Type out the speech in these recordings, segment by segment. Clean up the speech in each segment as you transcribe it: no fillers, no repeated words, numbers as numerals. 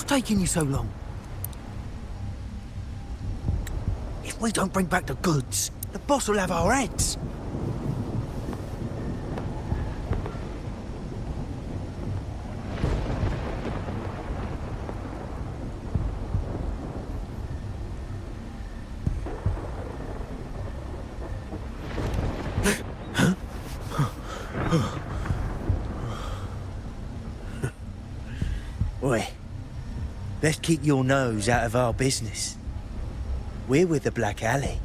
taking you so long? If we don't bring back the goods, the boss will have our heads. Oi, best keep your nose out of our business. We're with the Black Alley.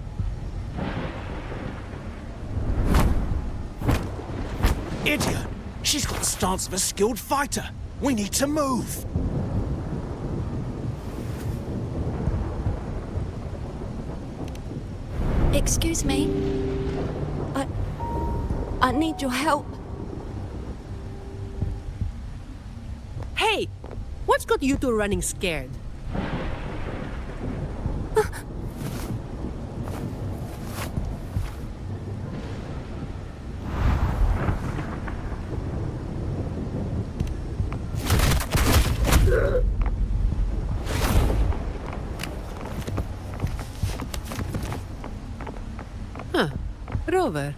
Idiot! She's got the stance of a skilled fighter. We need to move. Excuse me. I need your help. Hey! What's got you two running scared? Huh. Rover.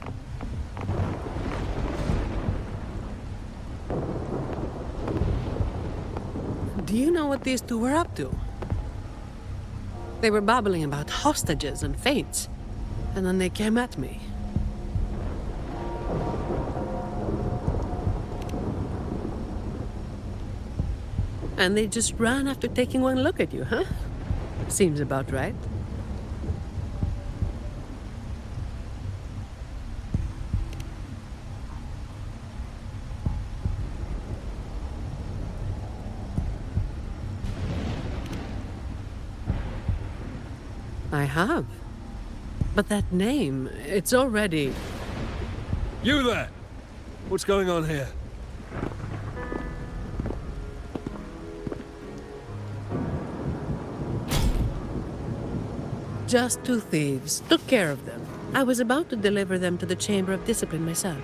Do you know what these two were up to? They were babbling about hostages and fates, and then they came at me. And they just ran after taking one look at you, huh? Seems about right. I have. But that name, it's already... You there! What's going on here? Just two thieves. Took care of them. I was about to deliver them to the Chamber of Discipline myself.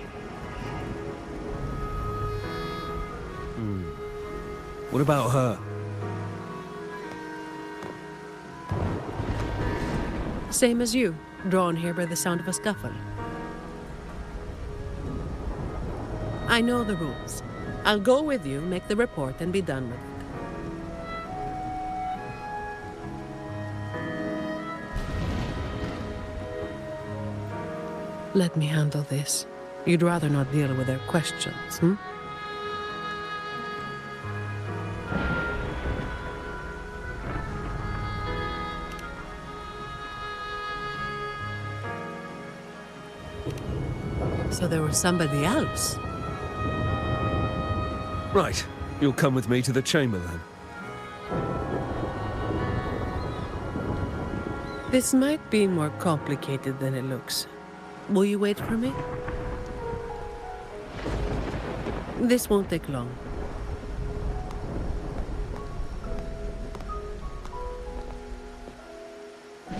What about her? Same as you, drawn here by the sound of a scuffle. I know the rules. I'll go with you, make the report, and be done with it. Let me handle this. You'd rather not deal with their questions, hmm? So there was somebody else. Right. You'll come with me to the chamber then. This might be more complicated than it looks. Will you wait for me? This won't take long.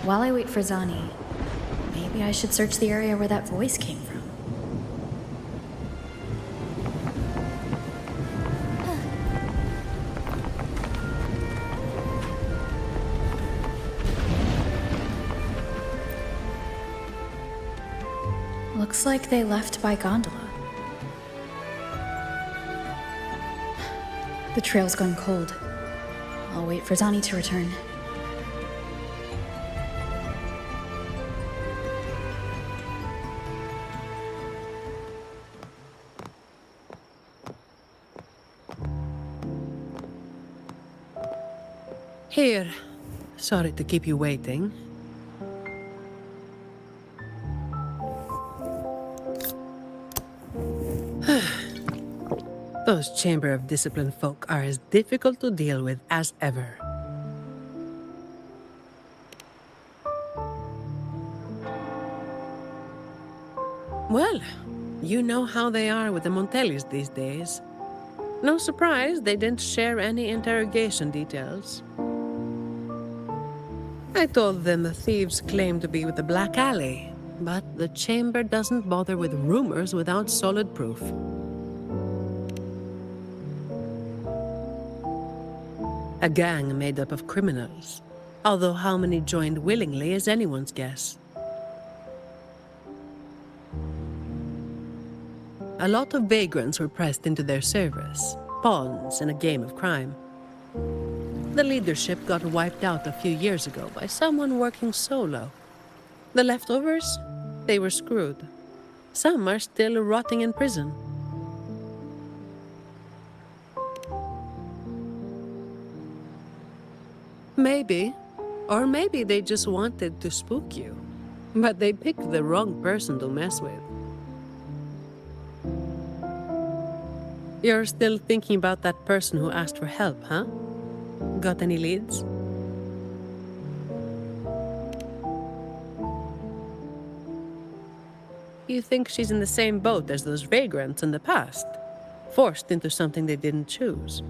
While I wait for Zani, maybe I should search the area where that voice came from. Looks like they left by gondola. The trail's gone cold. I'll wait for Zani to return. Here. Sorry to keep you waiting. Those Chamber of Discipline folk are as difficult to deal with as ever. Well, you know how they are with the Montellis these days. No surprise they didn't share any interrogation details. I told them the thieves claimed to be with the Black Alley, but the Chamber doesn't bother with rumors without solid proof. A gang made up of criminals, although how many joined willingly is anyone's guess. A lot of vagrants were pressed into their service, pawns in a game of crime. The leadership got wiped out a few years ago by someone working solo. The leftovers? They were screwed. Some are still rotting in prison. Maybe. Or maybe they just wanted to spook you. But they picked the wrong person to mess with. You're still thinking about that person who asked for help, huh? Got any leads? You think she's in the same boat as those vagrants in the past? Forced into something they didn't choose.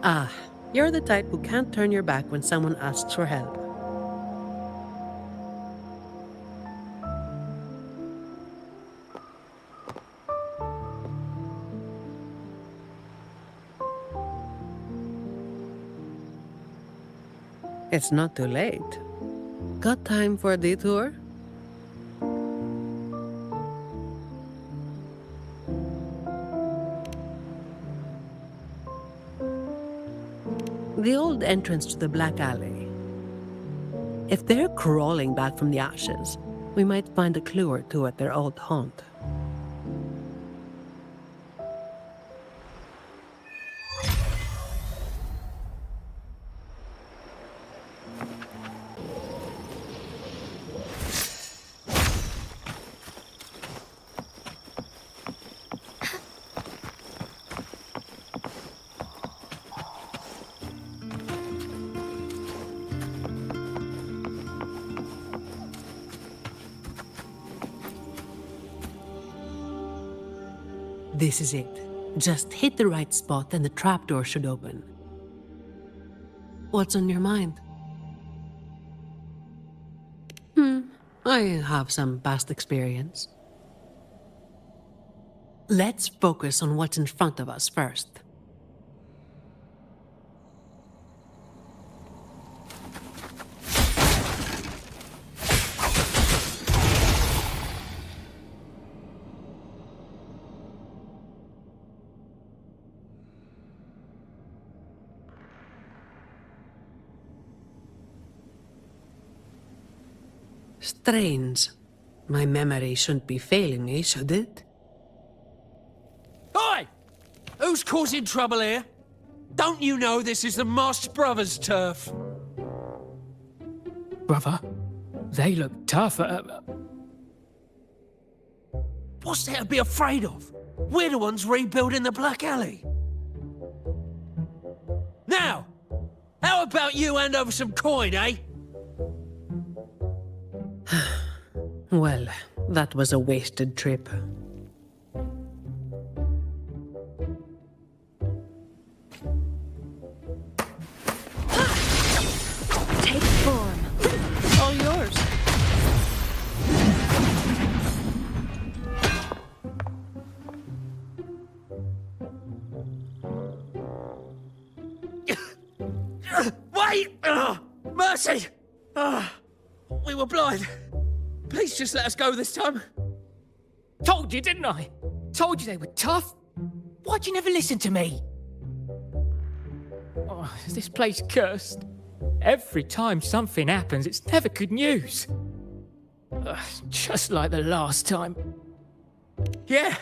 Ah, you're the type who can't turn your back when someone asks for help. It's not too late. Got time for a detour? The old entrance to the Black Alley. If they're crawling back from the ashes, we might find a clue or two at their old haunt. This is it. Just hit the right spot and the trapdoor should open. What's on your mind? I have some past experience. Let's focus on what's in front of us first. Strange. My memory shouldn't be failing me, should it? Oi! Who's causing trouble here? Don't you know this is the Moss Brothers' turf? Brother, they look tough. What's there to be afraid of? We're the ones rebuilding the Black Alley. Now, how about you hand over some coin, eh? Well, that was a wasted trip. Take form. All yours. Wait! Mercy! We were blind. Please just let us go this time. Told you, didn't I? Told you they were tough. Why'd you never listen to me? Oh, is this place cursed? Every time something happens, it's never good news. Just like the last time. Yeah.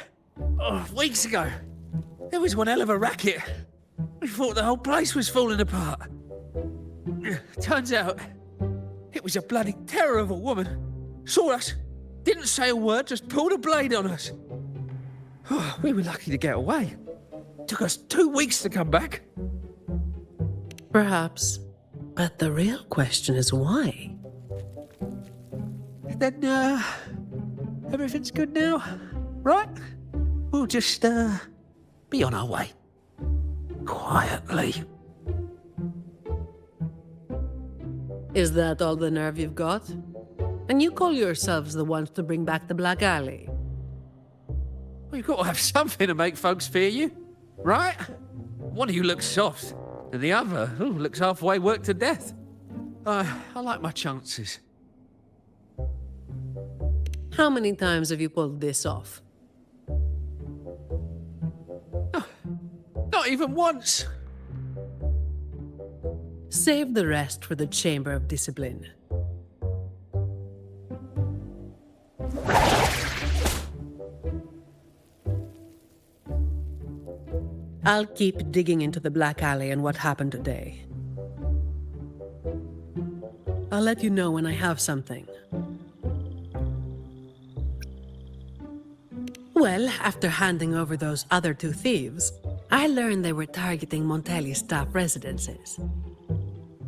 Weeks ago. There was one hell of a racket. We thought the whole place was falling apart. Turns out, it was a bloody terror of a woman. Saw us, didn't say a word, just pulled a blade on us. We were lucky to get away. Took us 2 weeks to come back. Perhaps. But the real question is why? Then, everything's good now, right? We'll just, be on our way. Quietly. Is that all the nerve you've got? And you call yourselves the ones to bring back the Black Alley? You've got to have something to make folks fear you, right? One of you looks soft, and the other looks halfway worked to death. I like my chances. How many times have you pulled this off? Not even once. Save the rest for the Chamber of Discipline. I'll keep digging into the Black Alley and what happened today. I'll let you know when I have something. Well, after handing over those other two thieves, I learned they were targeting Montelli's staff residences.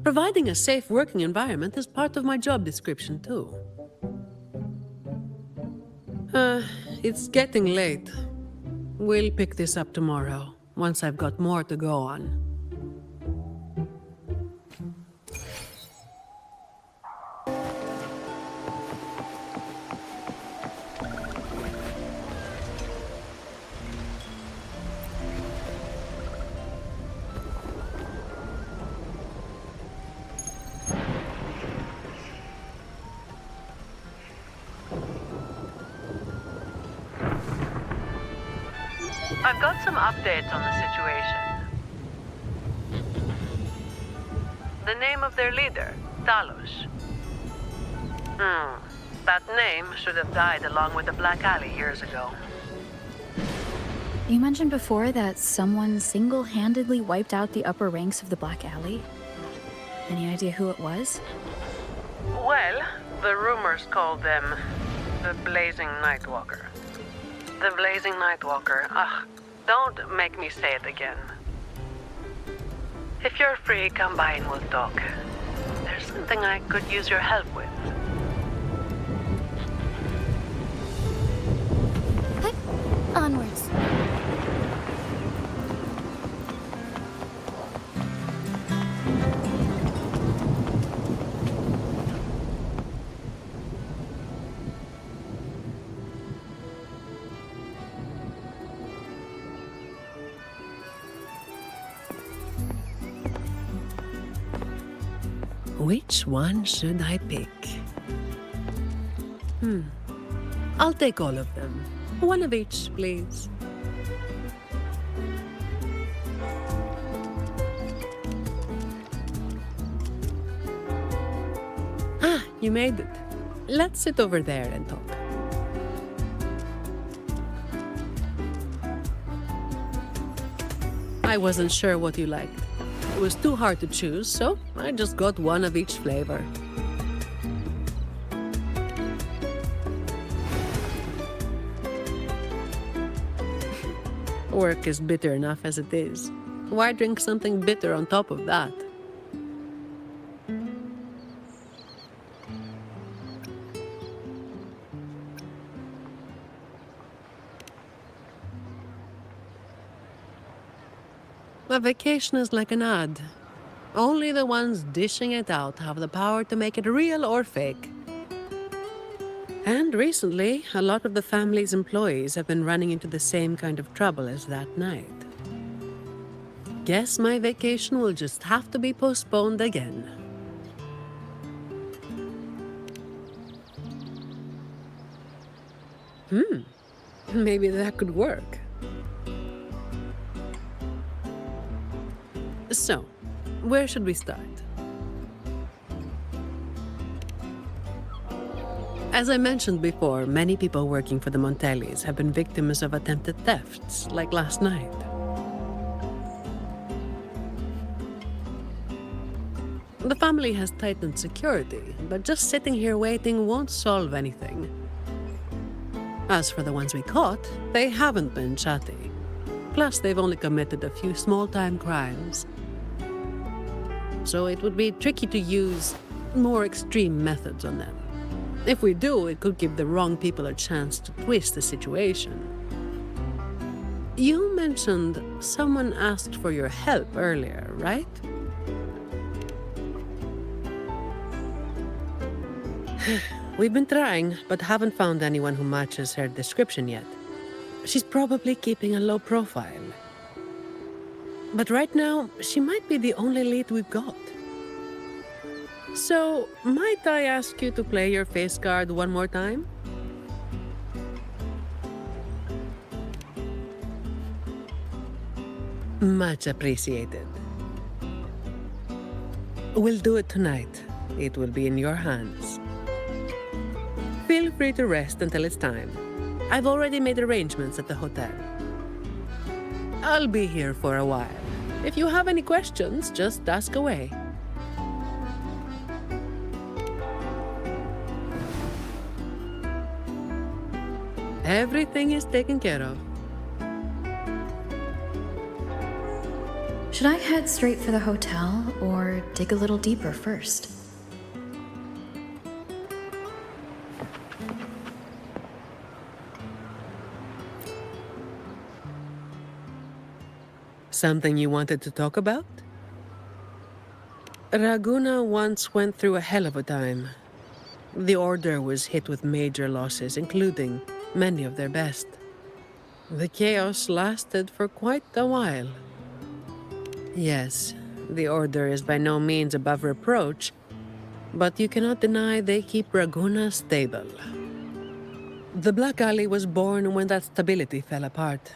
Providing a safe working environment is part of my job description, too. It's getting late. We'll pick this up tomorrow, once I've got more to go on. I've got some updates on the situation. The name of their leader, Talos. That name should have died along with the Black Alley years ago. You mentioned before that someone single-handedly wiped out the upper ranks of the Black Alley. Any idea who it was? Well, the rumors called them the Blazing Nightwalker. The Blazing Nightwalker. Don't make me say it again. If you're free, come by and we'll talk. There's something I could use your help with. Onwards. Which one should I pick? I'll take all of them. One of each, please. You made it. Let's sit over there and talk. I wasn't sure what you liked. It was too hard to choose, so I just got one of each flavor. Work is bitter enough as it is. Why drink something bitter on top of that? A vacation is like an ad. Only the ones dishing it out have the power to make it real or fake. And recently, a lot of the family's employees have been running into the same kind of trouble as that night. Guess my vacation will just have to be postponed again. Maybe that could work. So, where should we start? As I mentioned before, many people working for the Montellis have been victims of attempted thefts, like last night. The family has tightened security, but just sitting here waiting won't solve anything. As for the ones we caught, they haven't been chatty. Plus, they've only committed a few small-time crimes. So it would be tricky to use more extreme methods on them. If we do, it could give the wrong people a chance to twist the situation. You mentioned someone asked for your help earlier, right? We've been trying, but haven't found anyone who matches her description yet. She's probably keeping a low profile. But right now, she might be the only lead we've got. So, might I ask you to play your face card one more time? Much appreciated. We'll do it tonight. It will be in your hands. Feel free to rest until it's time. I've already made arrangements at the hotel. I'll be here for a while. If you have any questions, just ask away. Everything is taken care of. Should I head straight for the hotel or dig a little deeper first? Something you wanted to talk about? Raguna once went through a hell of a time. The Order was hit with major losses, including many of their best. The chaos lasted for quite a while. Yes, the Order is by no means above reproach, but you cannot deny they keep Raguna stable. The Black Alley was born when that stability fell apart.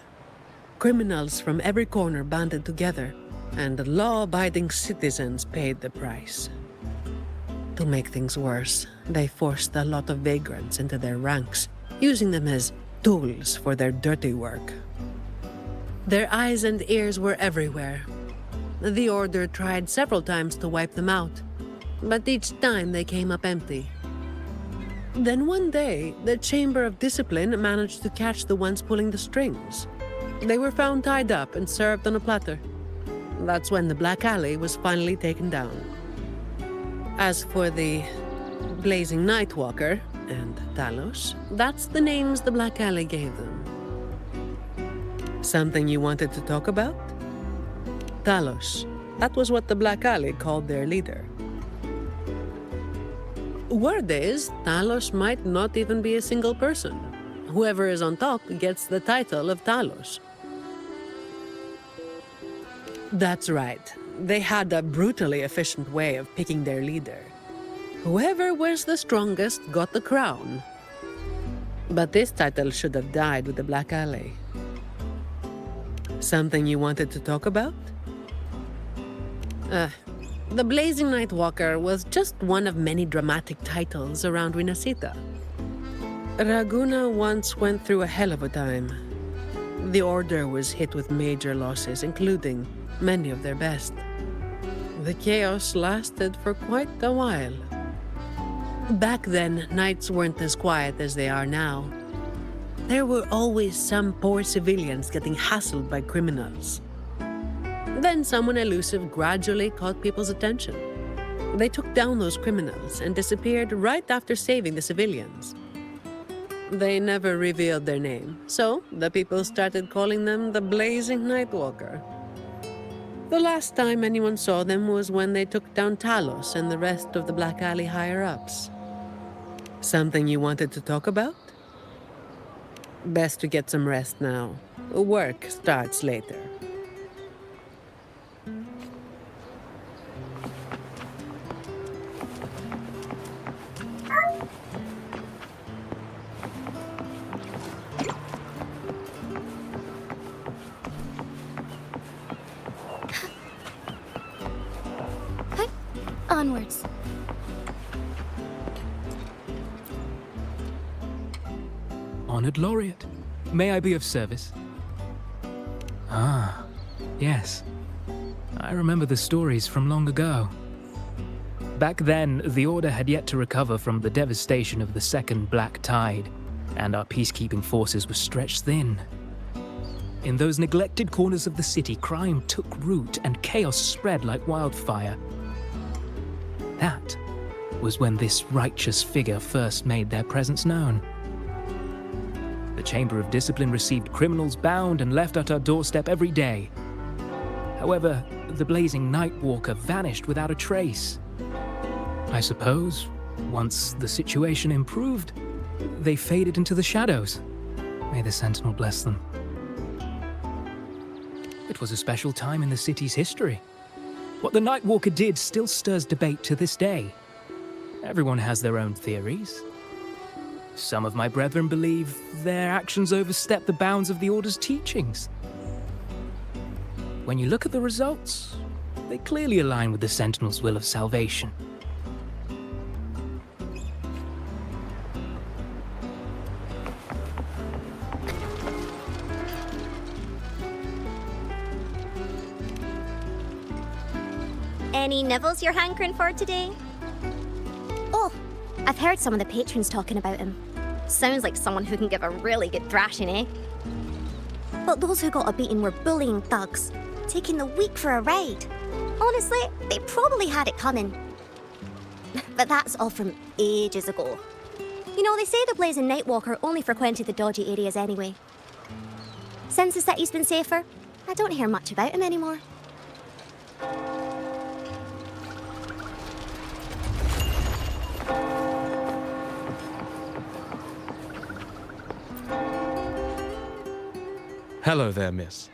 Criminals from every corner banded together, and law-abiding citizens paid the price. To make things worse, they forced a lot of vagrants into their ranks, using them as tools for their dirty work. Their eyes and ears were everywhere. The Order tried several times to wipe them out, but each time they came up empty. Then one day, the Chamber of Discipline managed to catch the ones pulling the strings. They were found tied up and served on a platter. That's when the Black Alley was finally taken down. As for the Blazing Nightwalker and Talos, that's the names the Black Alley gave them. Something you wanted to talk about? Talos. That was what the Black Alley called their leader. Word is, Talos might not even be a single person. Whoever is on top gets the title of Talos. That's right. They had a brutally efficient way of picking their leader. Whoever was the strongest got the crown. But this title should have died with the Black Alley. Something you wanted to talk about? The Blazing Nightwalker was just one of many dramatic titles around Winasita. Raguna once went through a hell of a time. The Order was hit with major losses, including many of their best. The chaos lasted for quite a while. Back then, nights weren't as quiet as they are now. There were always some poor civilians getting hassled by criminals. Then someone elusive gradually caught people's attention. They took down those criminals and disappeared right after saving the civilians. They never revealed their name, so the people started calling them the Blazing Nightwalker. The last time anyone saw them was when they took down Talos and the rest of the Black Alley higher-ups. Something you wanted to talk about? Best to get some rest now. Work starts later. Onwards. Honored Laureate, may I be of service? Ah, yes. I remember the stories from long ago. Back then, the Order had yet to recover from the devastation of the Second Black Tide, and our peacekeeping forces were stretched thin. In those neglected corners of the city, crime took root and chaos spread like wildfire. That was when this righteous figure first made their presence known. The Chamber of Discipline received criminals bound and left at our doorstep every day. However, the Blazing Nightwalker vanished without a trace. I suppose, once the situation improved, they faded into the shadows. May the Sentinel bless them. It was a special time in the city's history. What the Nightwalker did still stirs debate to this day. Everyone has their own theories. Some of my brethren believe their actions overstep the bounds of the Order's teachings. When you look at the results, they clearly align with the Sentinel's will of salvation. Any nibbles you're hankering for today? Oh, I've heard some of the patrons talking about him. Sounds like someone who can give a really good thrashing, eh? But those who got a beating were bullying thugs, taking the weak for a ride. Honestly, they probably had it coming. But that's all from ages ago. You know, they say the Blazing Nightwalker only frequented the dodgy areas anyway. Since the city's been safer, I don't hear much about him anymore. Hello there, miss.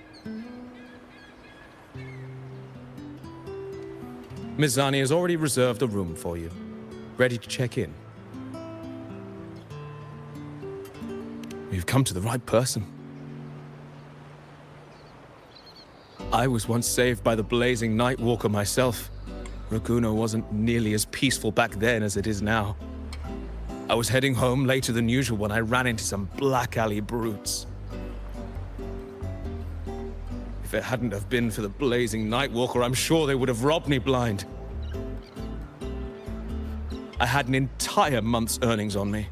Miss Zani has already reserved a room for you. Ready to check in. You've come to the right person. I was once saved by the blazing Nightwalker myself. Raguno wasn't nearly as peaceful back then as it is now. I was heading home later than usual when I ran into some black alley brutes. If it hadn't have been for the blazing Nightwalker, I'm sure they would have robbed me blind. I had an entire month's earnings on me.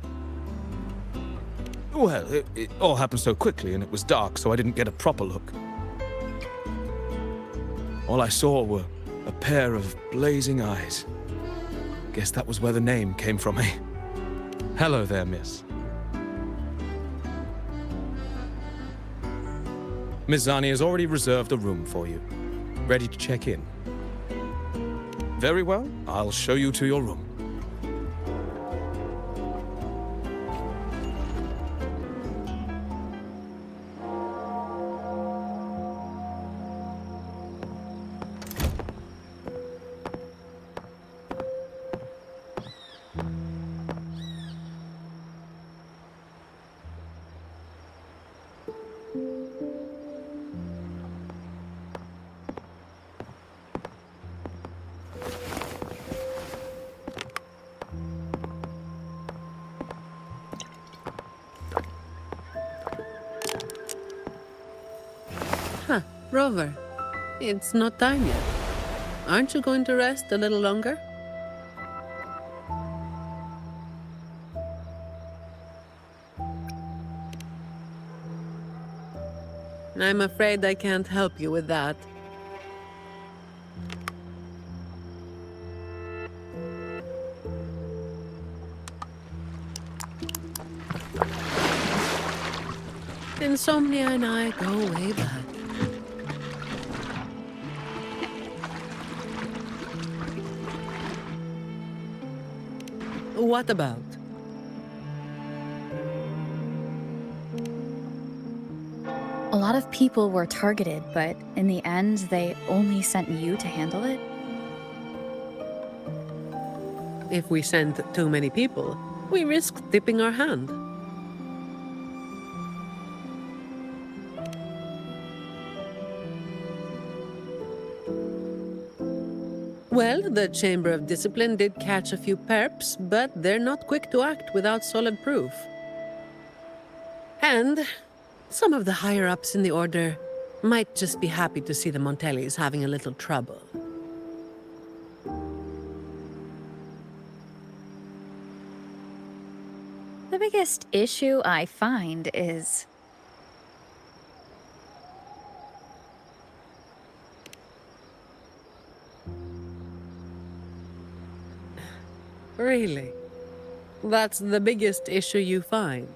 Well, it all happened so quickly and it was dark, so I didn't get a proper look. All I saw were a pair of blazing eyes. Guess that was where the name came from, eh? Hello there, miss. Miss Zani has already reserved a room for you. Ready to check in. Very well, I'll show you to your room. Rover, it's not time yet. Aren't you going to rest a little longer? I'm afraid I can't help you with that. Insomnia and I go way back. What about? A lot of people were targeted, but in the end, they only sent you to handle it? If we send too many people, we risk tipping our hand. Well, the Chamber of Discipline did catch a few perps, but they're not quick to act without solid proof. And some of the higher-ups in the Order might just be happy to see the Montellis having a little trouble. The biggest issue I find is... Really? That's the biggest issue you find?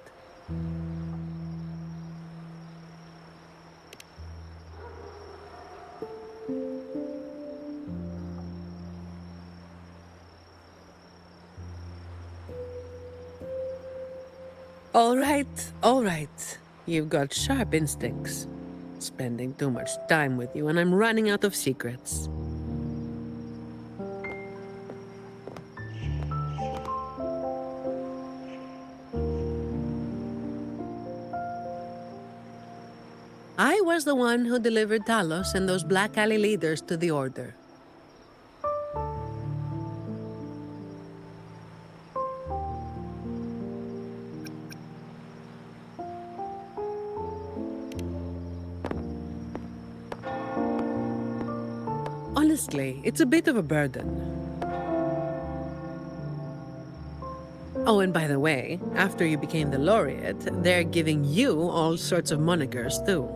All right. You've got sharp instincts. Spending too much time with you, and I'm running out of secrets. I was the one who delivered Talos and those Black Alley leaders to the Order. Honestly, it's a bit of a burden. Oh, and by the way, after you became the laureate, they're giving you all sorts of monikers, too.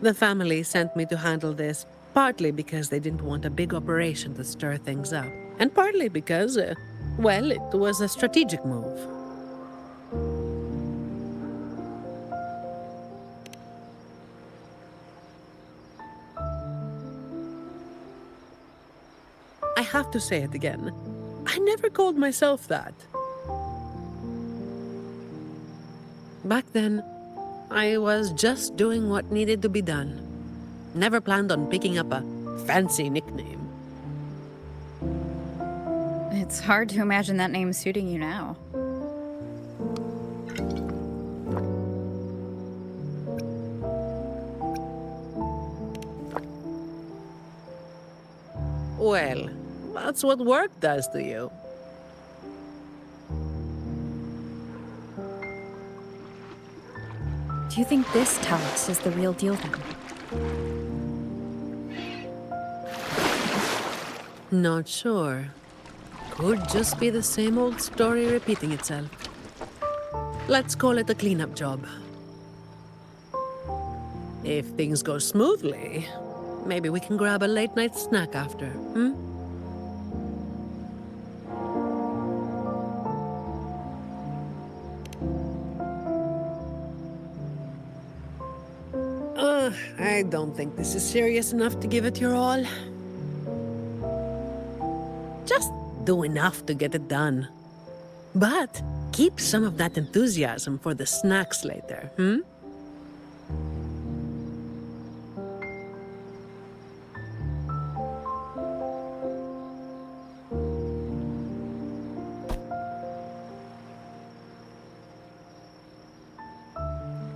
The family sent me to handle this, partly because they didn't want a big operation to stir things up, and partly because, well, it was a strategic move. I have to say it again. I never called myself that. Back then, I was just doing what needed to be done. Never planned on picking up a fancy nickname. It's hard to imagine that name suiting you now. Well, that's what work does to you. Do you think this Talos is the real deal then? Not sure. Could just be the same old story repeating itself. Let's call it a cleanup job. If things go smoothly, maybe we can grab a late-night snack after, hmm? I don't think this is serious enough to give it your all. Just do enough to get it done. But keep some of that enthusiasm for the snacks later, hmm?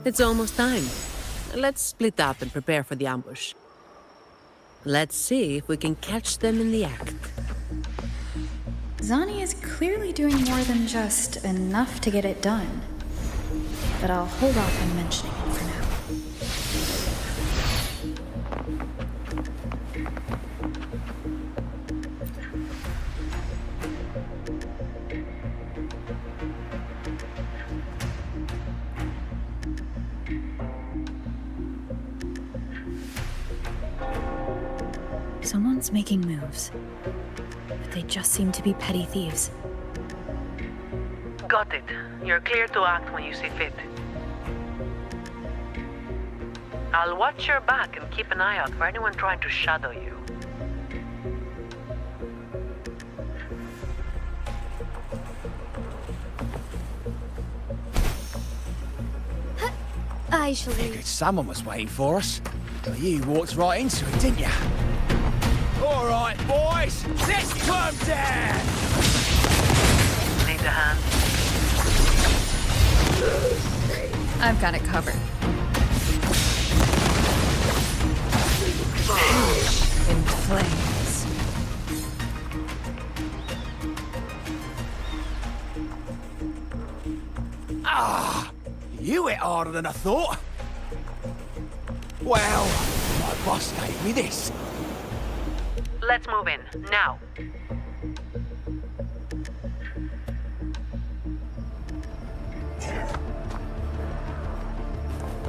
It's almost time. Let's split up and prepare for the ambush. Let's see if we can catch them in the act. Zani is clearly doing more than just enough to get it done. But I'll hold off on mentioning it for now. Someone's making moves, but they just seem to be petty thieves. Got it. You're clear to act when you see fit. I'll watch your back and keep an eye out for anyone trying to shadow you. I shall leave. Figured someone was waiting for us. But you walked right into it, didn't you? All right, boys, let's come down! Need a hand? I've got it covered. In flames. You hit harder than I thought. Well, my boss gave me this. Let's move in, now.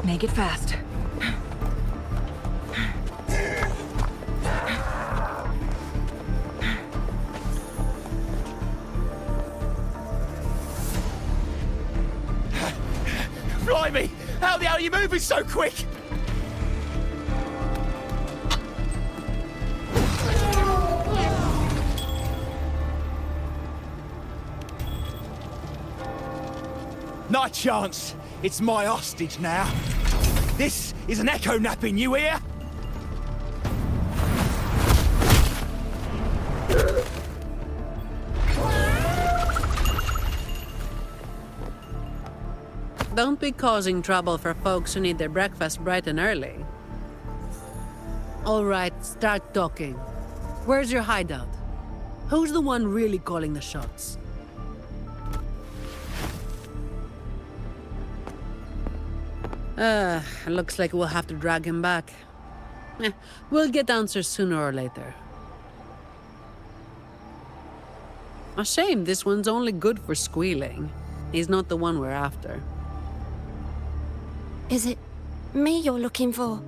Make it fast. Blimey! How the hell are you moving so quick? my chance. It's my hostage now. This is an echo napping, you hear? Don't be causing trouble for folks who need their breakfast bright and early. All right, start talking. Where's your hideout? Who's the one really calling the shots? Looks like we'll have to drag him back. We'll get answers sooner or later. A shame this one's only good for squealing. He's not the one we're after. Is it me you're looking for?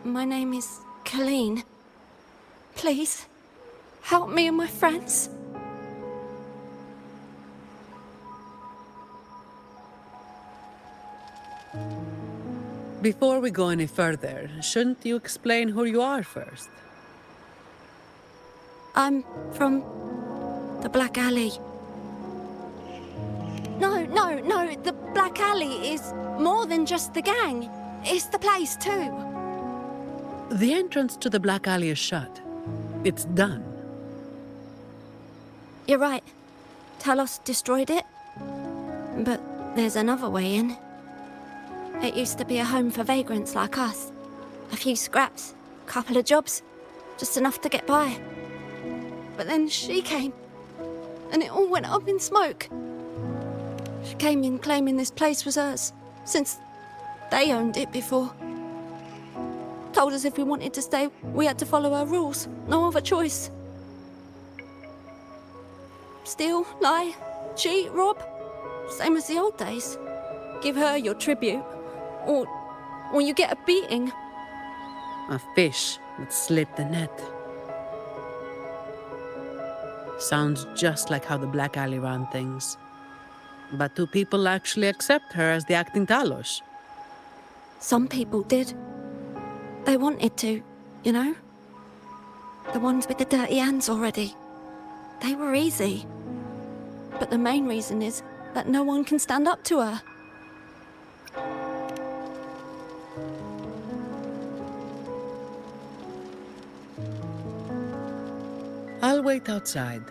My name is Colleen. Please, help me and my friends. Before we go any further, shouldn't you explain who you are first? I'm from the Black Alley. No, the Black Alley is more than just the gang. It's the place too. The entrance to the Black Alley is shut. It's done. You're right. Talos destroyed it. But there's another way in. It used to be a home for vagrants like us. A few scraps, couple of jobs, just enough to get by. But then she came, and it all went up in smoke. She came in claiming this place was hers, since they owned it before. Told us if we wanted to stay, we had to follow her rules. No other choice. Steal, lie, cheat, rob. Same as the old days. Give her your tribute, or you get a beating. A fish that slipped the net. Sounds just like how the Black Alley ran things. But do people actually accept her as the acting Talos? Some people did. They wanted to, you know? The ones with the dirty hands already. They were easy. But the main reason is that no one can stand up to her. I'll wait outside.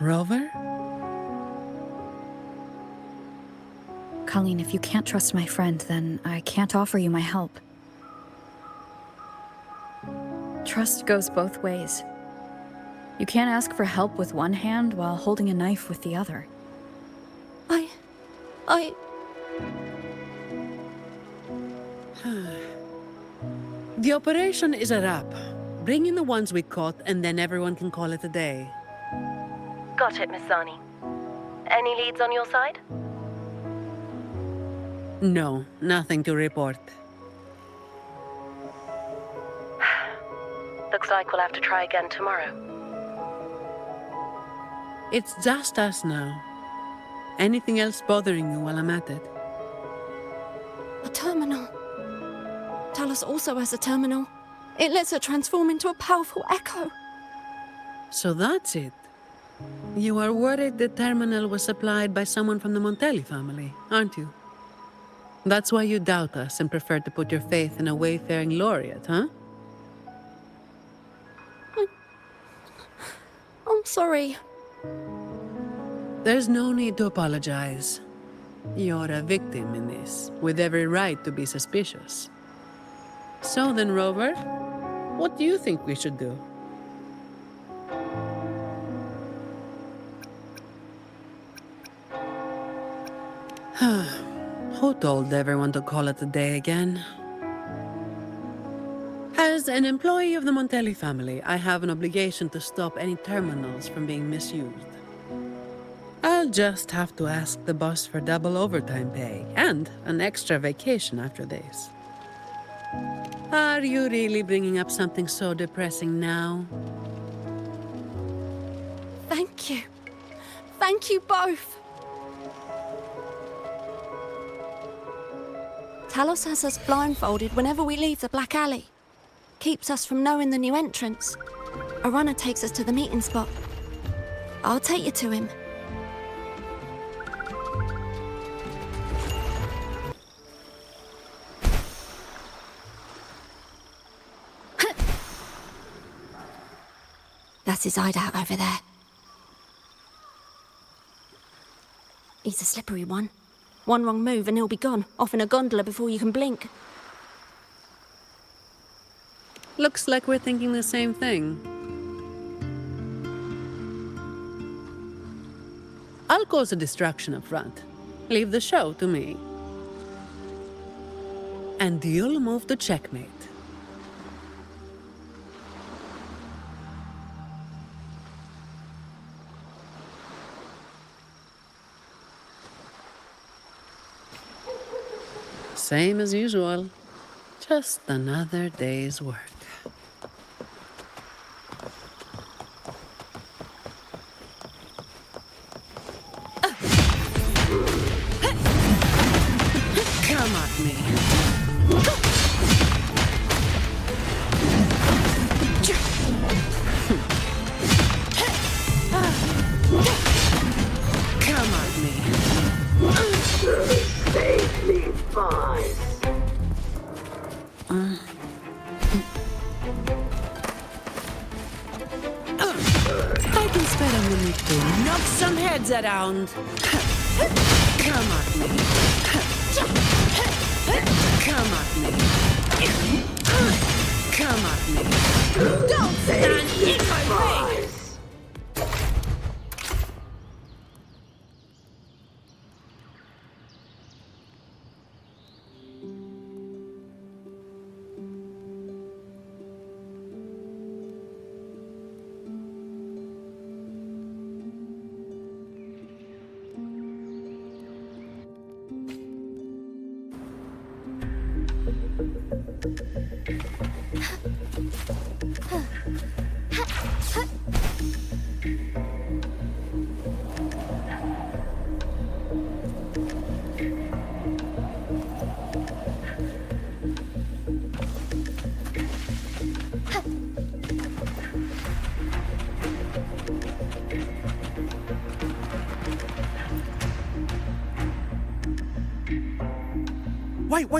Rover? Colleen, if you can't trust my friend, then I can't offer you my help. Trust goes both ways. You can't ask for help with one hand while holding a knife with the other. The operation is a wrap. Bring in the ones we caught, and then everyone can call it a day. Got it, Miss Zani. Any leads on your side? No, nothing to report. Looks like we'll have to try again tomorrow. It's just us now. Anything else bothering you while I'm at it? A terminal. Talos also has a terminal. It lets her transform into a powerful echo. So that's it. You are worried the terminal was supplied by someone from the Montelli family, aren't you? That's why you doubt us and prefer to put your faith in a wayfaring laureate, huh? I'm sorry. There's no need to apologize. You're a victim in this, with every right to be suspicious. So then, Rover, what do you think we should do? Who told everyone to call it a day again? As an employee of the Montelli family, I have an obligation to stop any terminals from being misused. I'll just have to ask the boss for double overtime pay and an extra vacation after this. Are you really bringing up something so depressing now? Thank you. Thank you both. Talos has us blindfolded whenever we leave the Black Alley. Keeps us from knowing the new entrance. A runner takes us to the meeting spot. I'll take you to him. That's his hideout over there. He's a slippery one. One wrong move and he'll be gone, off in a gondola before you can blink. Looks like we're thinking the same thing. I'll cause a distraction up front. Leave the show to me. And you'll move to checkmate. Same as usual. Just another day's work. Come at me. Come at me. Safely fine. I can spare a minute to knock some heads around. Come at me. Come at me. Come at me. Don't stand in my way!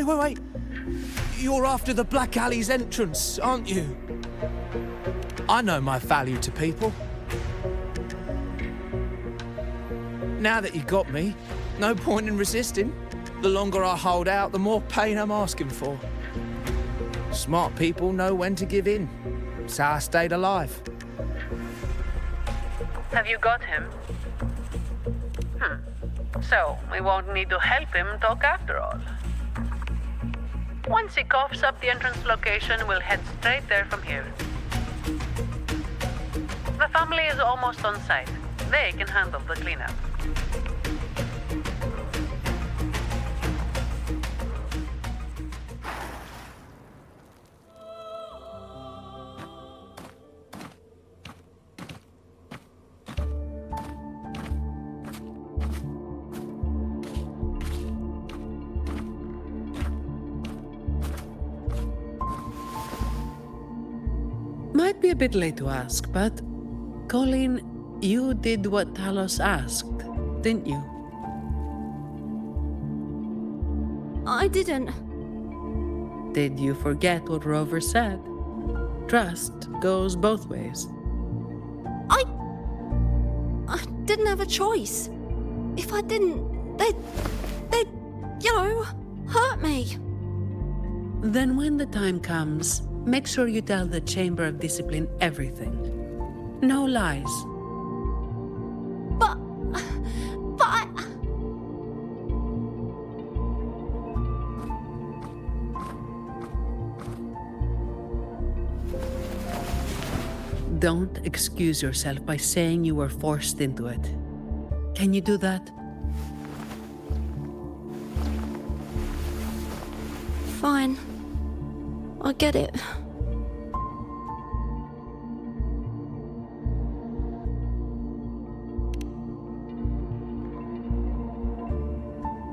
Wait. You're after the Black Alley's entrance, aren't you? I know my value to people. Now that you got me, no point in resisting. The longer I hold out, the more pain I'm asking for. Smart people know when to give in. It's how I stayed alive. Have you got him? So, we won't need to help him talk after all. Once he coughs up the entrance location, we'll head straight there from here. The family is almost on site. They can handle the cleanup. Might be a bit late to ask, but Colleen, you did what Talos asked, didn't you? I didn't. Did you forget what Rover said? Trust goes both ways. I didn't have a choice. If I didn't, they'd, hurt me. Then when the time comes, make sure you tell the Chamber of Discipline everything. No lies. But I... Don't excuse yourself by saying you were forced into it. Can you do that? Fine. I get it.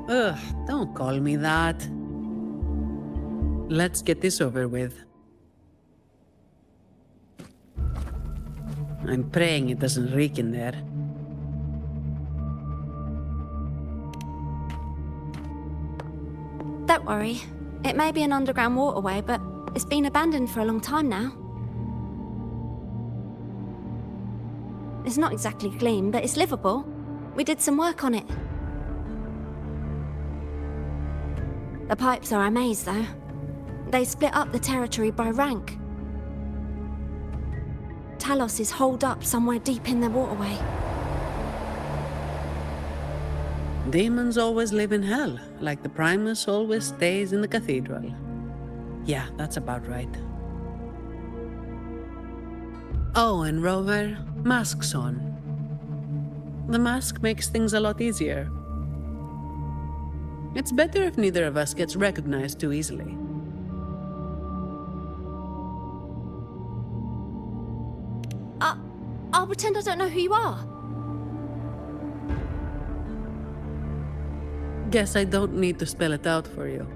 Ugh, don't call me that. Let's get this over with. I'm praying it doesn't reek in there. worry. It may be an underground waterway, but it's been abandoned for a long time now. It's not exactly clean, but it's livable. We did some work on it. The pipes are a maze, though. They split up the territory by rank. Talos is holed up somewhere deep in the waterway. Demons always live in hell, like the Primus always stays in the cathedral. Yeah, that's about right. Oh, and Rover, mask's on. The mask makes things a lot easier. It's better if neither of us gets recognized too easily. I'll pretend I don't know who you are. Guess I don't need to spell it out for you.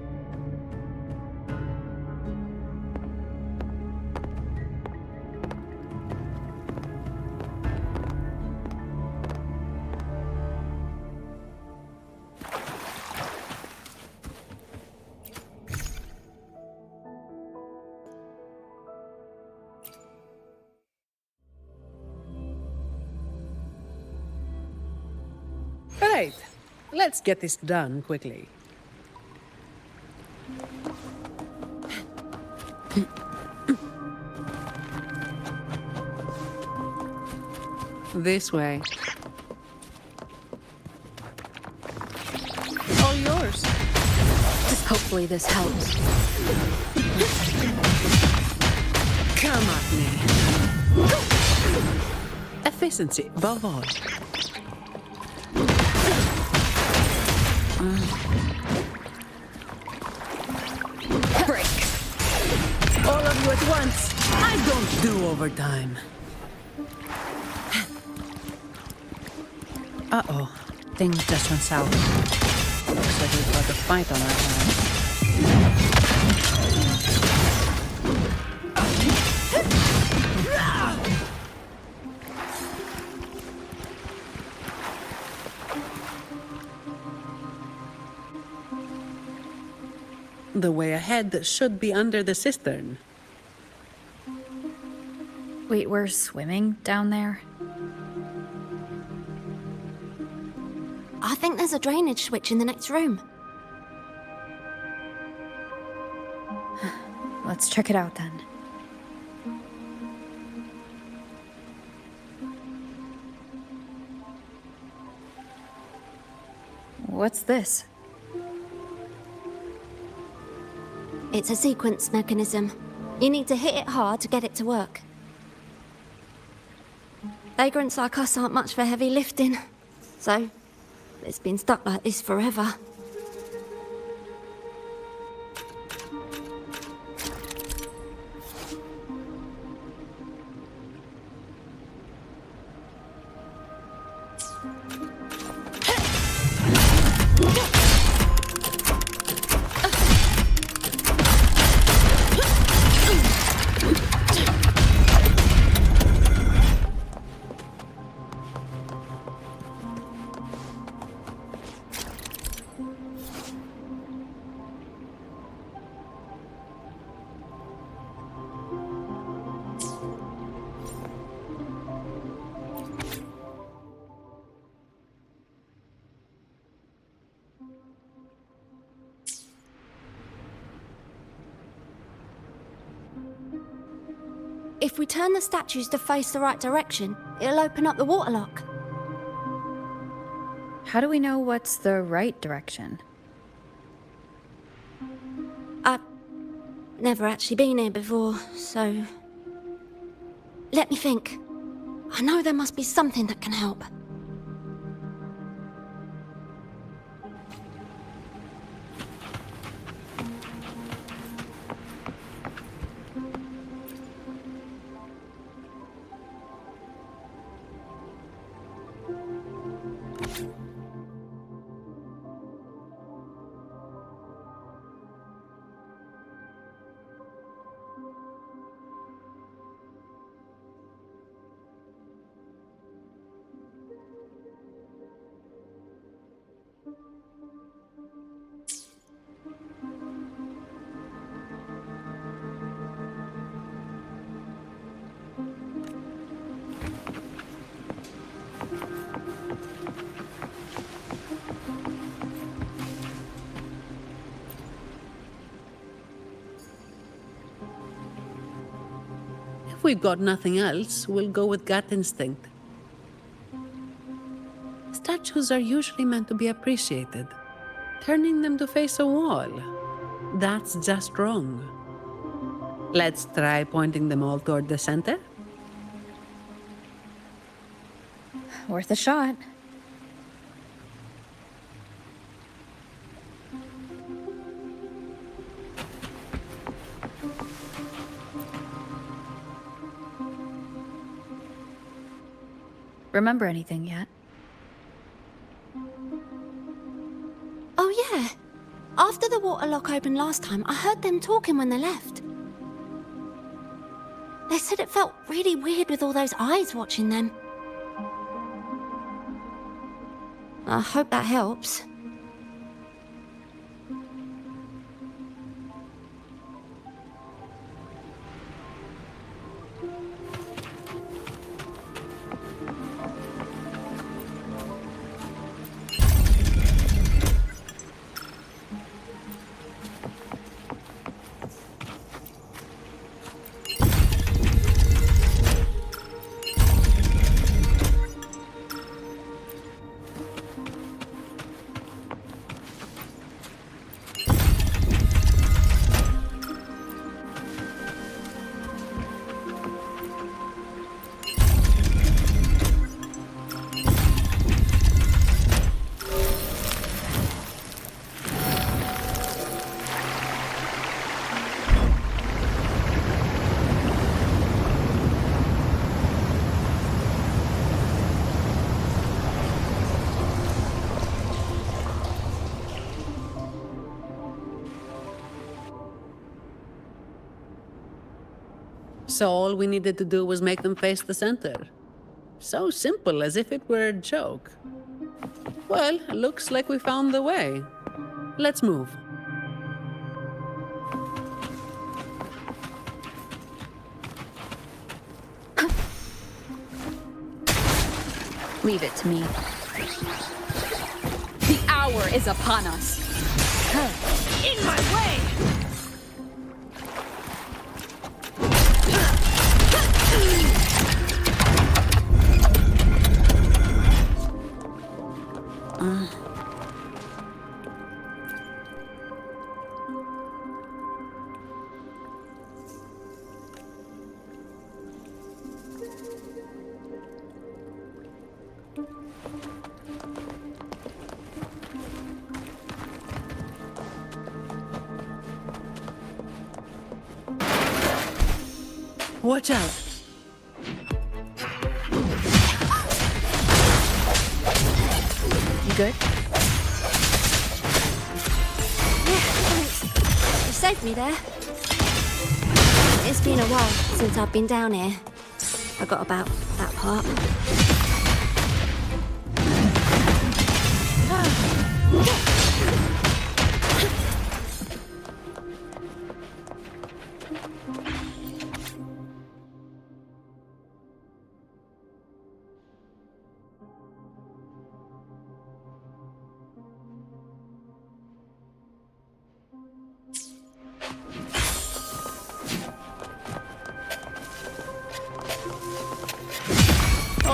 Right, let's get this done quickly. This way. All yours. Hopefully this helps. Come at me. Efficiency above all. Break. All of you at once. I don't do overtime. Uh-oh. Things just went south. Looks like we've got a fight on our hands. The way ahead should be under the cistern. Wait, we're swimming down there? I think there's a drainage switch in the next room. Let's check it out then. What's this? It's a sequence mechanism. You need to hit it hard to get it to work. Vagrants like us aren't much for heavy lifting, so it's been stuck like this forever. If we turn the statues to face the right direction, it'll open up the waterlock. How do we know what's the right direction? I've never actually been here before, so... Let me think. I know there must be something that can help. If we've got nothing else, we'll go with gut instinct. Statues are usually meant to be appreciated. Turning them to face a wall, that's just wrong. Let's try pointing them all toward the center. Worth a shot. Remember anything yet? Oh, yeah. After the water lock opened last time, I heard them talking when they left. They said it felt really weird with all those eyes watching them. I hope that helps. So all we needed to do was make them face the center. So simple, as if it were a joke. Well, looks like we found the way. Let's move. Leave it to me. The hour is upon us. In my way! Watch out. You good? Yeah, thanks. You saved me there. It's been a while since I've been down here. Forgot about that part.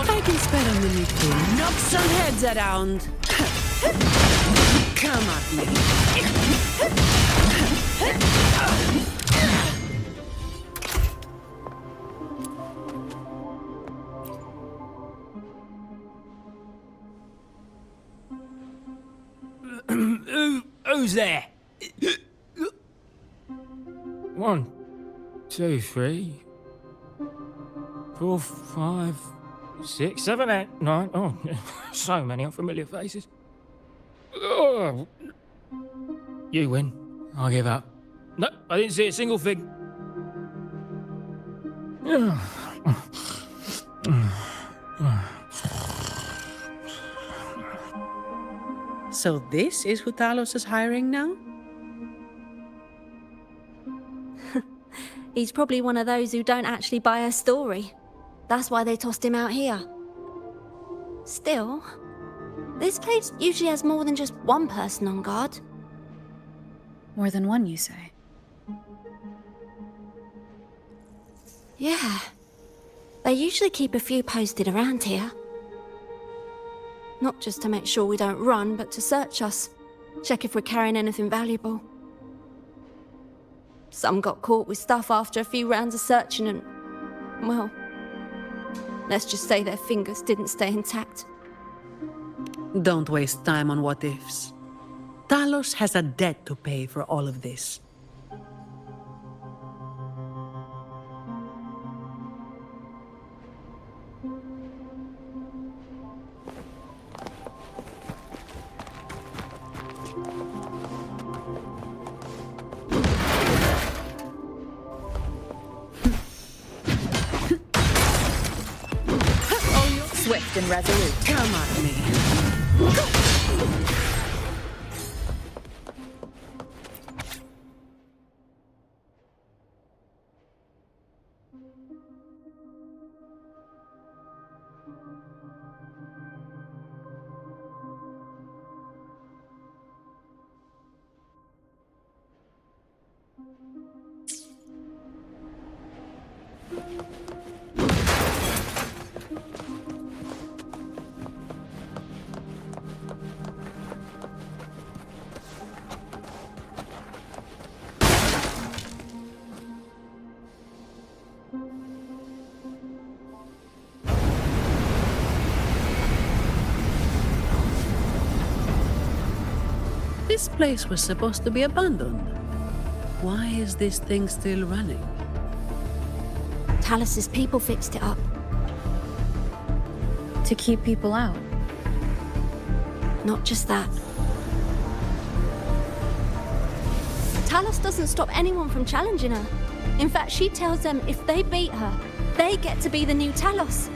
I can spare a minute to knock some heads around. Come at me. Who's there? 1, 2, 3, 4, 5, 6, 7, 8, 9. Oh, so many unfamiliar faces. Oh. You win. I give up. No, I didn't see a single fig. So this is who Talos is hiring now? He's probably one of those who don't actually buy a story. That's why they tossed him out here. Still, this place usually has more than just one person on guard. More than one, you say? Yeah, They usually keep a few posted around here. Not just to make sure we don't run, but to search us. Check if we're carrying anything valuable. Some got caught with stuff after a few rounds of searching and... well... let's just say their fingers didn't stay intact. Don't waste time on what-ifs. Talos has a debt to pay for all of this. Swift and resolute. Come at me. This place was supposed to be abandoned. Why is this thing still running? Talos's people fixed it up. To keep people out. Not just that. Talos doesn't stop anyone from challenging her. In fact, she tells them if they beat her, they get to be the new Talos.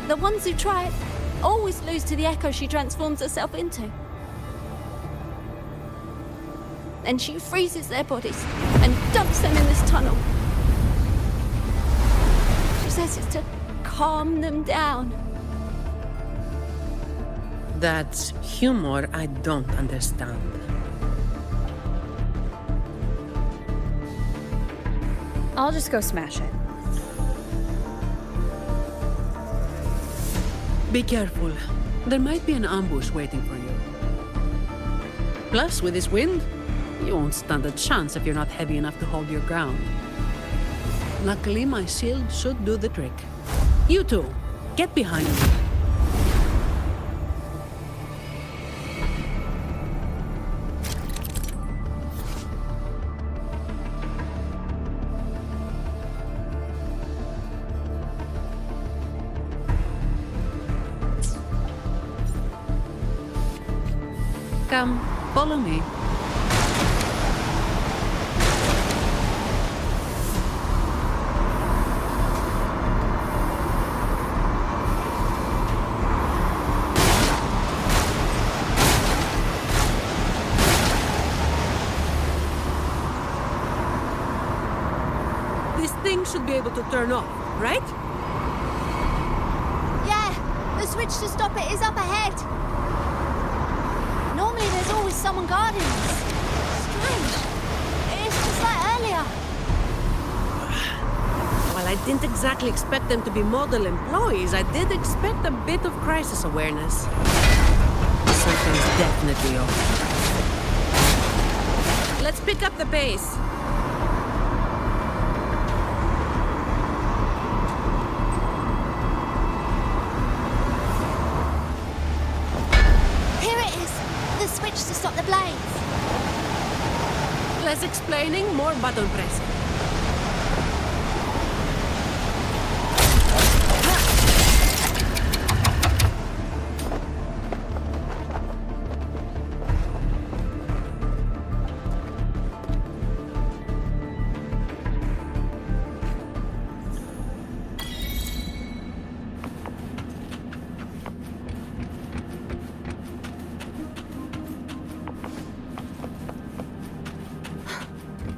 The ones who try it always lose to the echo she transforms herself into. Then she freezes their bodies and dumps them in this tunnel. She says it's to calm them down. That's humor I don't understand. I'll just go smash it. Be careful. There might be an ambush waiting for you. Plus, with this wind, you won't stand a chance if you're not heavy enough to hold your ground. Luckily, my shield should do the trick. You two, get behind me. Come, follow me. This thing should be able to turn off, right? Yeah, the switch to stop it is up ahead. Normally there's always someone guarding us. Strange. It's just like earlier. While I didn't exactly expect them to be model employees, I did expect a bit of crisis awareness. Something's definitely off. Let's pick up the pace. To stop the blades. Less explaining, more button pressing.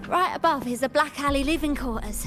Right above is the Black Alley living quarters.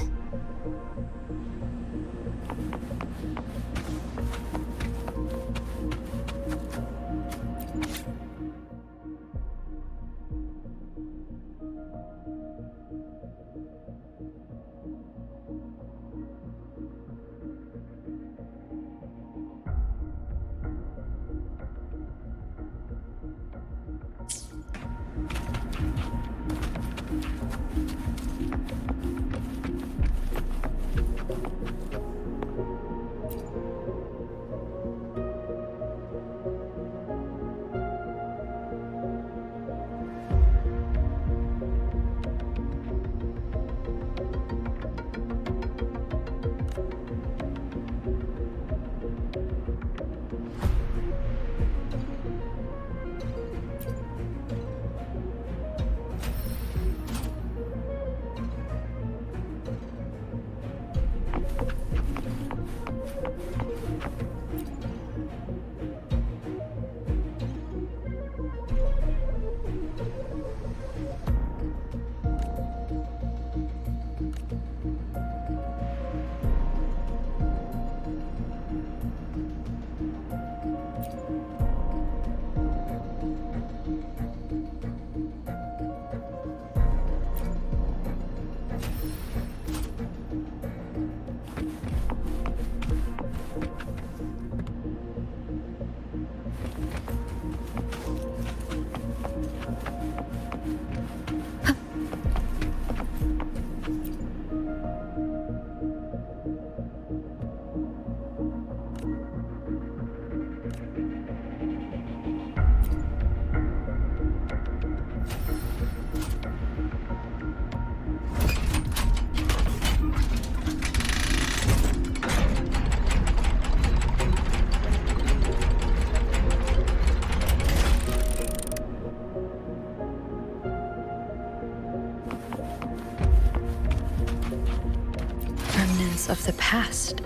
Remnants of the past.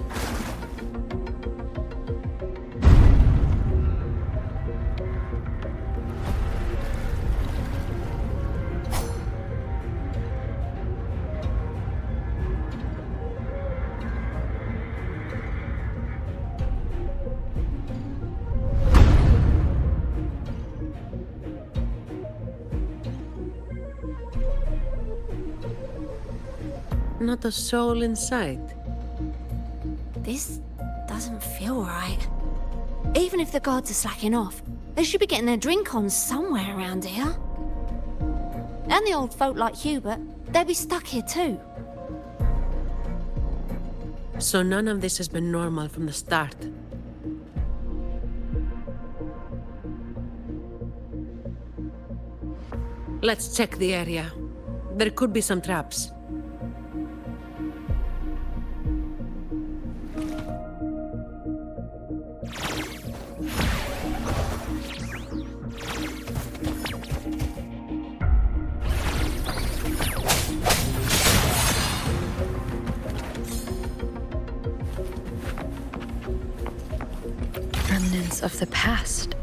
Not a soul in sight. This doesn't feel right. Even if the guards are slacking off, they should be getting their drink on somewhere around here. And the old folk like Hubert, they'd be stuck here too. So none of this has been normal from the start. Let's check the area. There could be some traps. Remnants of the past.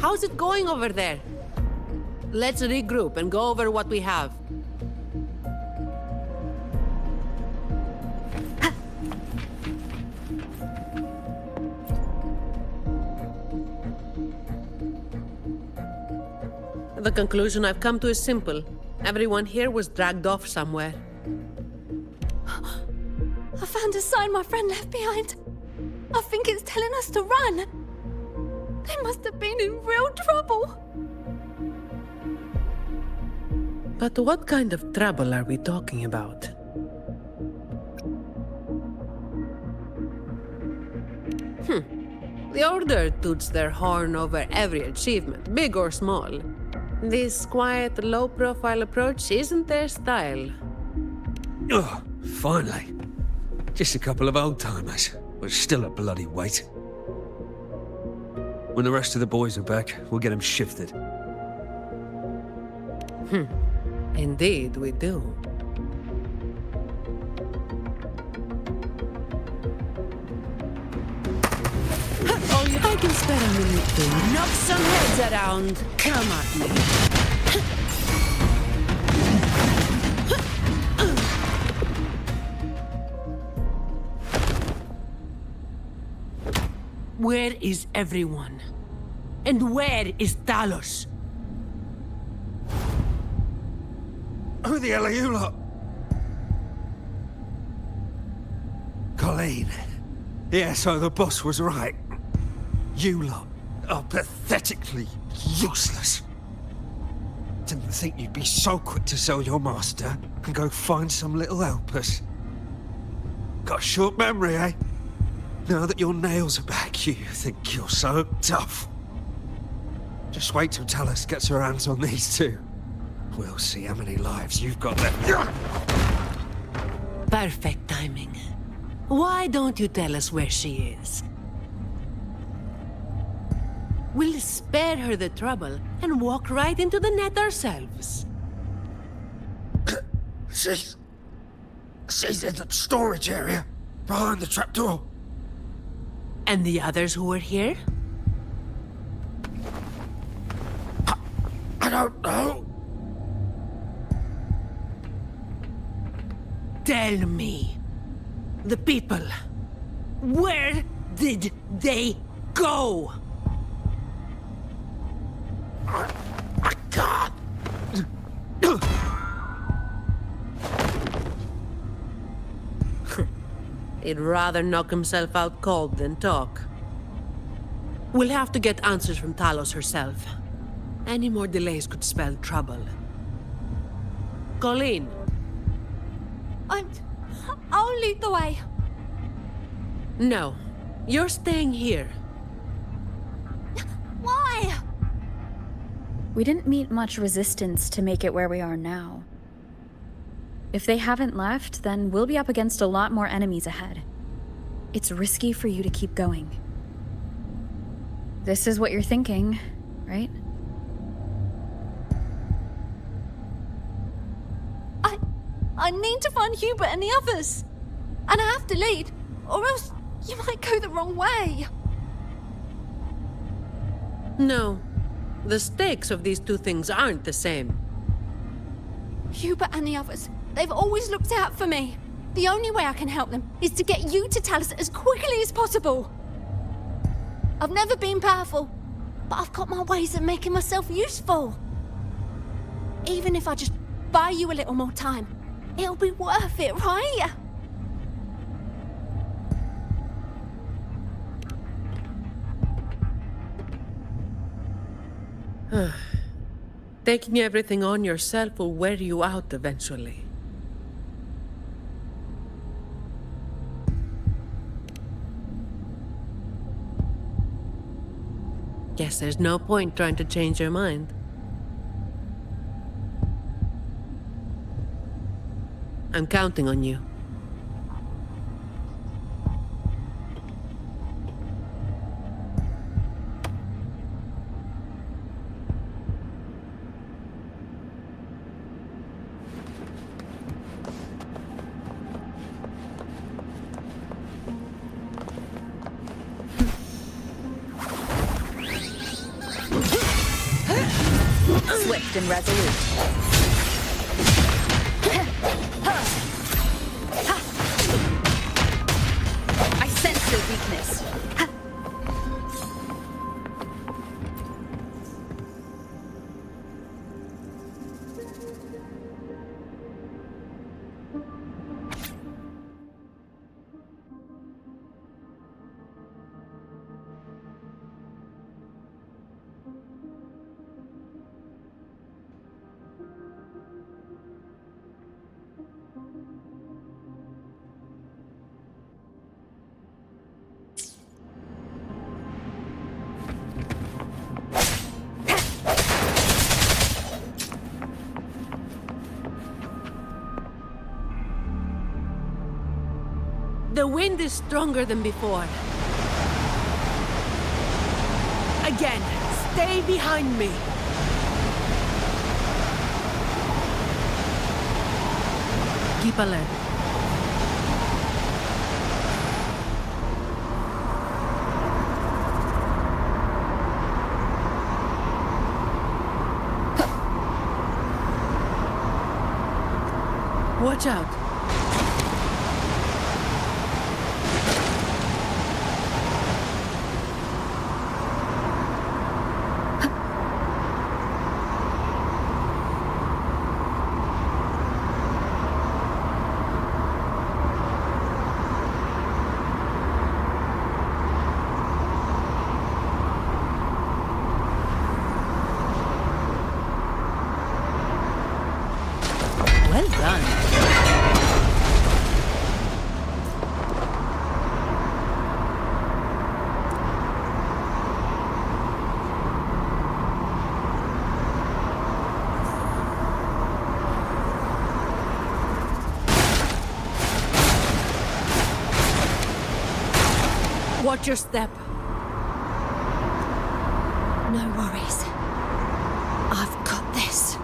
How's it going over there? Let's regroup and go over what we have. The conclusion I've come to is simple. Everyone here was dragged off somewhere. I found a sign my friend left behind. I think it's telling us to run. They must have been in real trouble. But what kind of trouble are we talking about? The Order toots their horn over every achievement, big or small. This quiet, low-profile approach isn't their style. Oh, finally. Just a couple of old-timers, but still a bloody weight. When the rest of the boys are back, we'll get them shifted. Indeed, we do. I can spare a minute to knock some heads around. Come at me. Where is everyone? And where is Talos? Who the hell are you lot? Colleen. Yeah, so the boss was right. You lot are pathetically useless. Didn't think you'd be so quick to sell your master and go find some little helpers. Got a short memory, eh? Now that your nails are back, you think you're so tough. Just wait till Talos gets her hands on these two. We'll see how many lives you've got left. Perfect timing. Why don't you tell us where she is? We'll spare her the trouble and walk right into the net ourselves. She's in the storage area, behind the trapdoor. And the others who were here? I don't know. Tell me. The people. Where did they go? I can't. He'd rather knock himself out cold than talk. We'll have to get answers from Talos herself. Any more delays could spell trouble. Colleen. I'll lead the way. No. You're staying here. Why? We didn't meet much resistance to make it where we are now. If they haven't left, then we'll be up against a lot more enemies ahead. It's risky for you to keep going. This is what you're thinking, right? I need to find Hubert and the others. And I have to lead, or else you might go the wrong way. No. The stakes of these two things aren't the same. Hubert and the others, they've always looked out for me. The only way I can help them is to get you to Talos as quickly as possible. I've never been powerful, but I've got my ways of making myself useful. Even if I just buy you a little more time, it'll be worth it, right? Taking everything on yourself will wear you out eventually. Guess there's no point trying to change your mind. I'm counting on you. Swift and resolute. I sense your weakness. The wind is stronger than before. Again, stay behind me. Keep alert. Watch out. Well done. Watch your step. No worries. I've got this.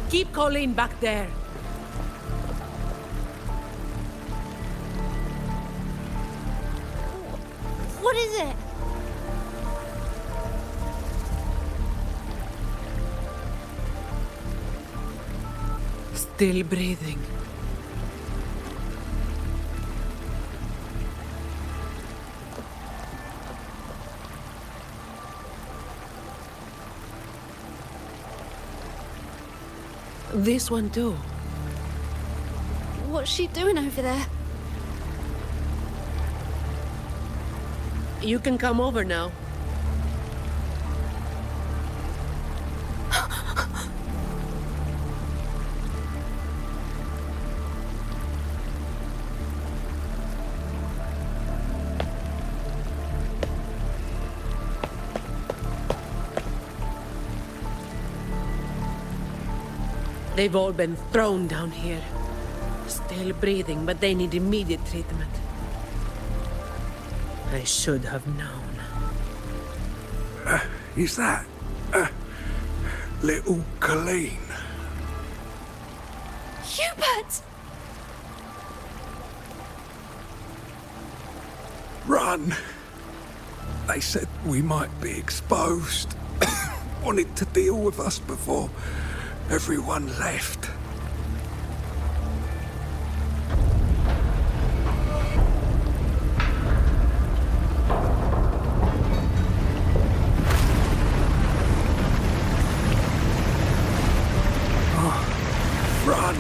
Keep Colleen back there. What is it? Still breathing. This one too. What's she doing over there? You can come over now. They've all been thrown down here. Still breathing, but they need immediate treatment. I should have known. Is that little Colleen? Hubert! Run! They said we might be exposed. Wanted to deal with us before everyone left. Run!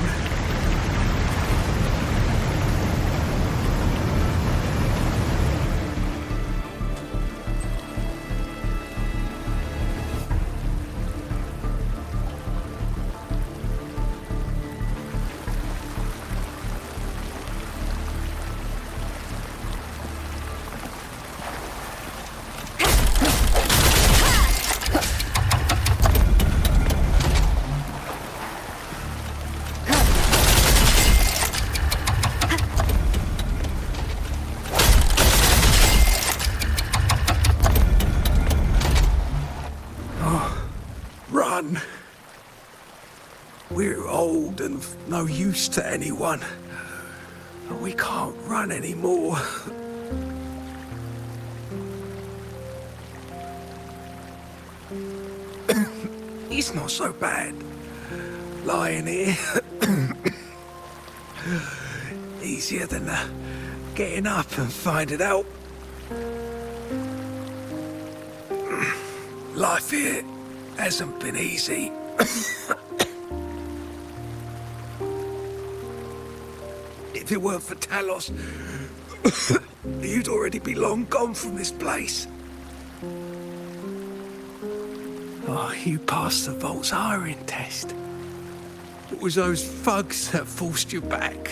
Run! We're old and of no use to anyone. We can't run anymore. It's not so bad. Lying here. Easier than getting up and finding out. Life here hasn't been easy. If it weren't for Talos, you'd already be long gone from this place. Oh, you passed the Vault's hiring test. It was those thugs that forced you back.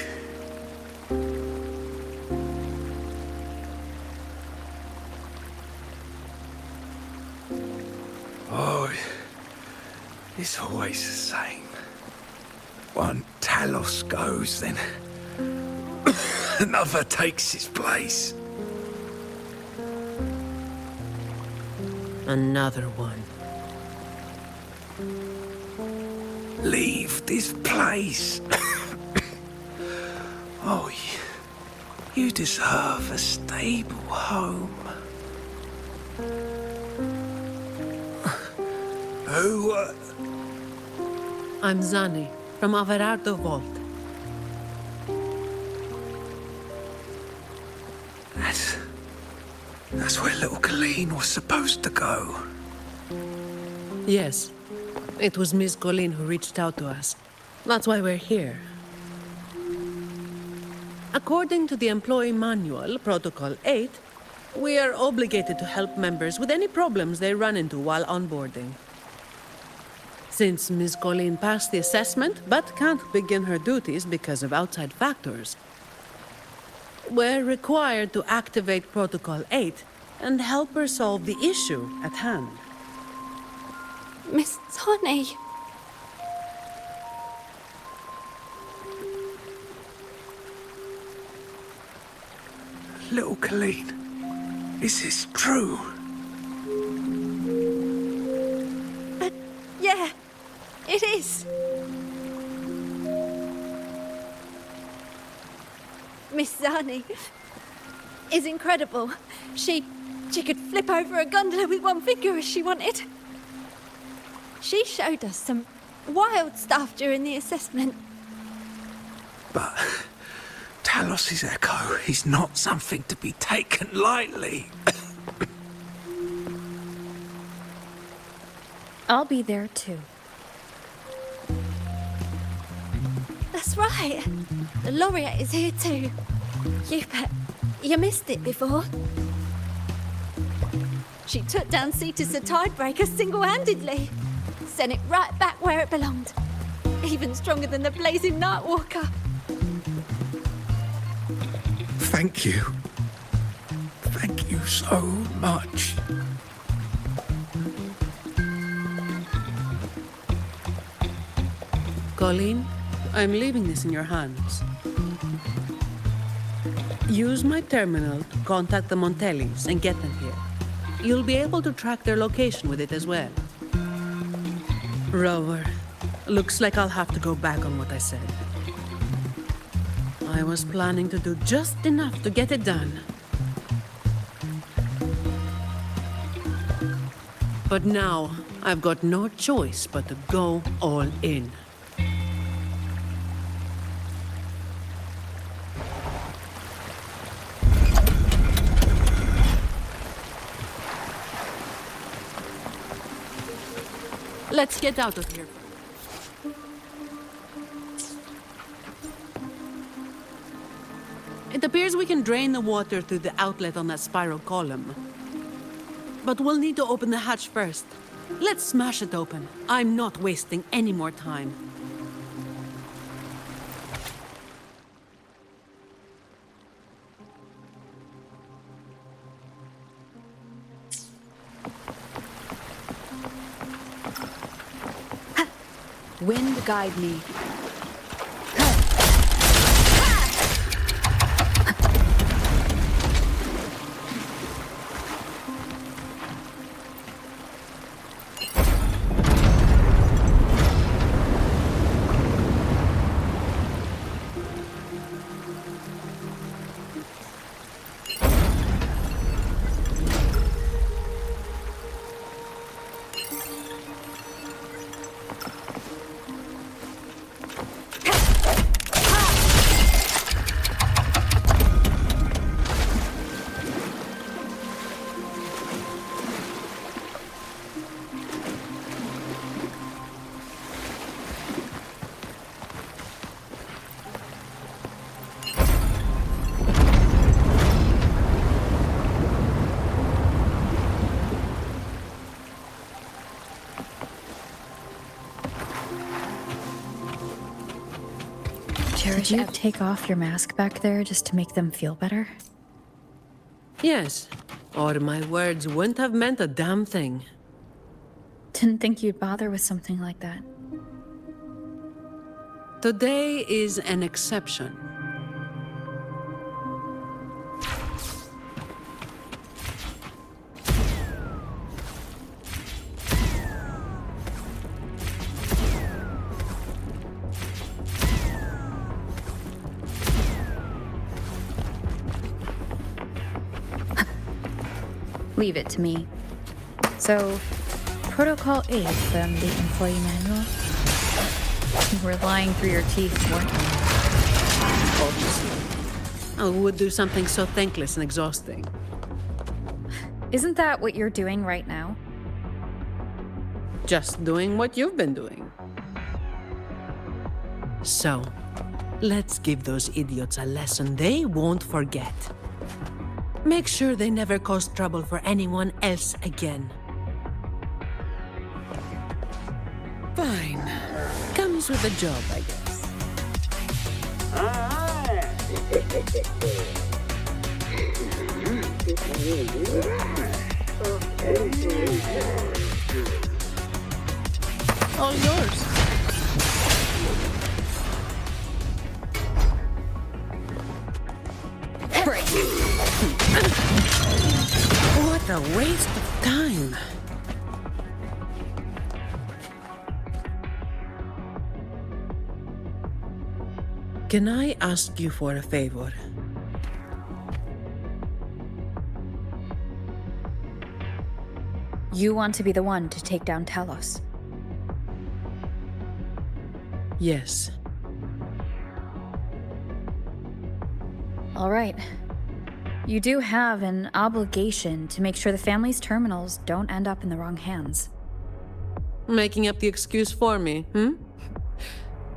Oh, it's always the same. One Talos goes, then another takes its place. Another one. Leave this place. Oh, you deserve a stable home. Who, I'm Zani, from Averardo Vault. That's where little Colleen was supposed to go. Yes, it was Miss Colleen who reached out to us. That's why we're here. According to the employee manual, Protocol 8, we are obligated to help members with any problems they run into while onboarding. Since Miss Colleen passed the assessment but can't begin her duties because of outside factors, we're required to activate Protocol 8 and help her solve the issue at hand. Miss Zani. Little Colleen, is this true? Yeah, it is. Miss Zani is incredible. She could flip over a gondola with one finger if she wanted. She showed us some wild stuff during the assessment. But Talos's echo is not something to be taken lightly. I'll be there too. That's right. The laureate is here too. You missed it before. She took down Cetus the Tidebreaker single-handedly. Sent it right back where it belonged. Even stronger than the blazing Nightwalker. Thank you. Thank you so much. Colleen, I'm leaving this in your hands. Use my terminal to contact the Montellis and get them here. You'll be able to track their location with it as well. Rover, looks like I'll have to go back on what I said. I was planning to do just enough to get it done. But now, I've got no choice but to go all in. Let's get out of here. It appears we can drain the water through the outlet on that spiral column. But we'll need to open the hatch first. Let's smash it open. I'm not wasting any more time. Wind guide me. Did you take off your mask back there just to make them feel better? Yes, or my words wouldn't have meant a damn thing. Didn't think you'd bother with something like that. Today is an exception. Leave it to me. So, Protocol 8 from the employee manual? You were lying through your teeth, weren't you? Obviously. Who would do something so thankless and exhausting? Isn't that what you're doing right now? Just doing what you've been doing. So, let's give those idiots a lesson they won't forget. Make sure they never cause trouble for anyone else again. Fine. Comes with the job, I guess. All yours. What a waste of time. Can I ask you for a favor? You want to be the one to take down Talos. Yes. All right. You do have an obligation to make sure the family's terminals don't end up in the wrong hands. Making up the excuse for me,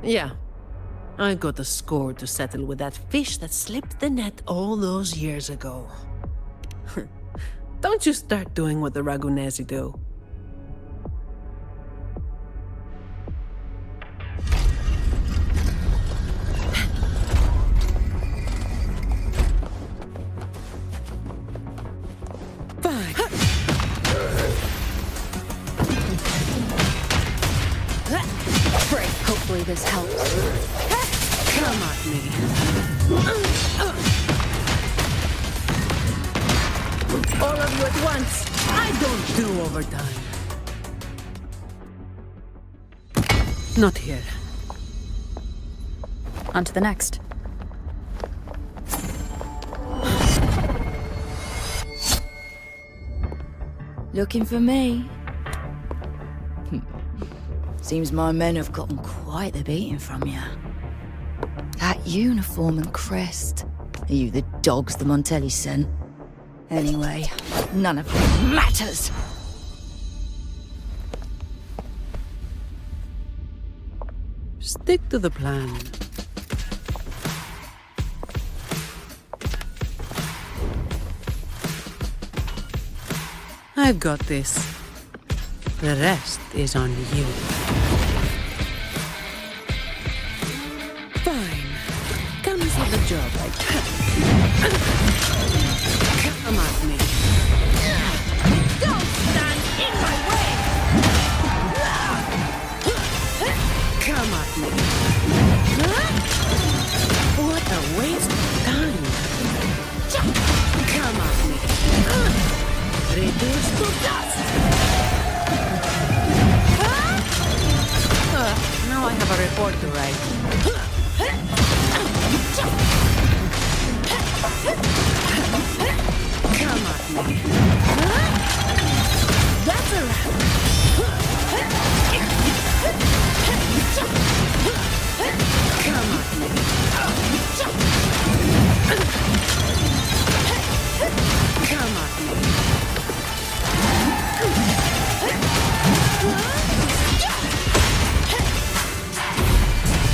Yeah. I've got a score to settle with that fish that slipped the net all those years ago. Don't you start doing what the Ragunesi do. Fine. Great. Hopefully this helps. Come at me. All of you at once. I don't do overtime. Not here. On to the next. Looking for me? Seems my men have gotten quite the beating from you. That uniform and crest. Are you the dogs the Montelli sent? Anyway, none of it matters! Stick to the plan. I've got this. The rest is on you. Fine. Comes with the job, I guess. Come at me. Don't stand in my way! Come at me. What a waste of time. Come at me. Reduce to dust! Now I have a report to write. Come at me. That's a wrap. Come at me. Come at me.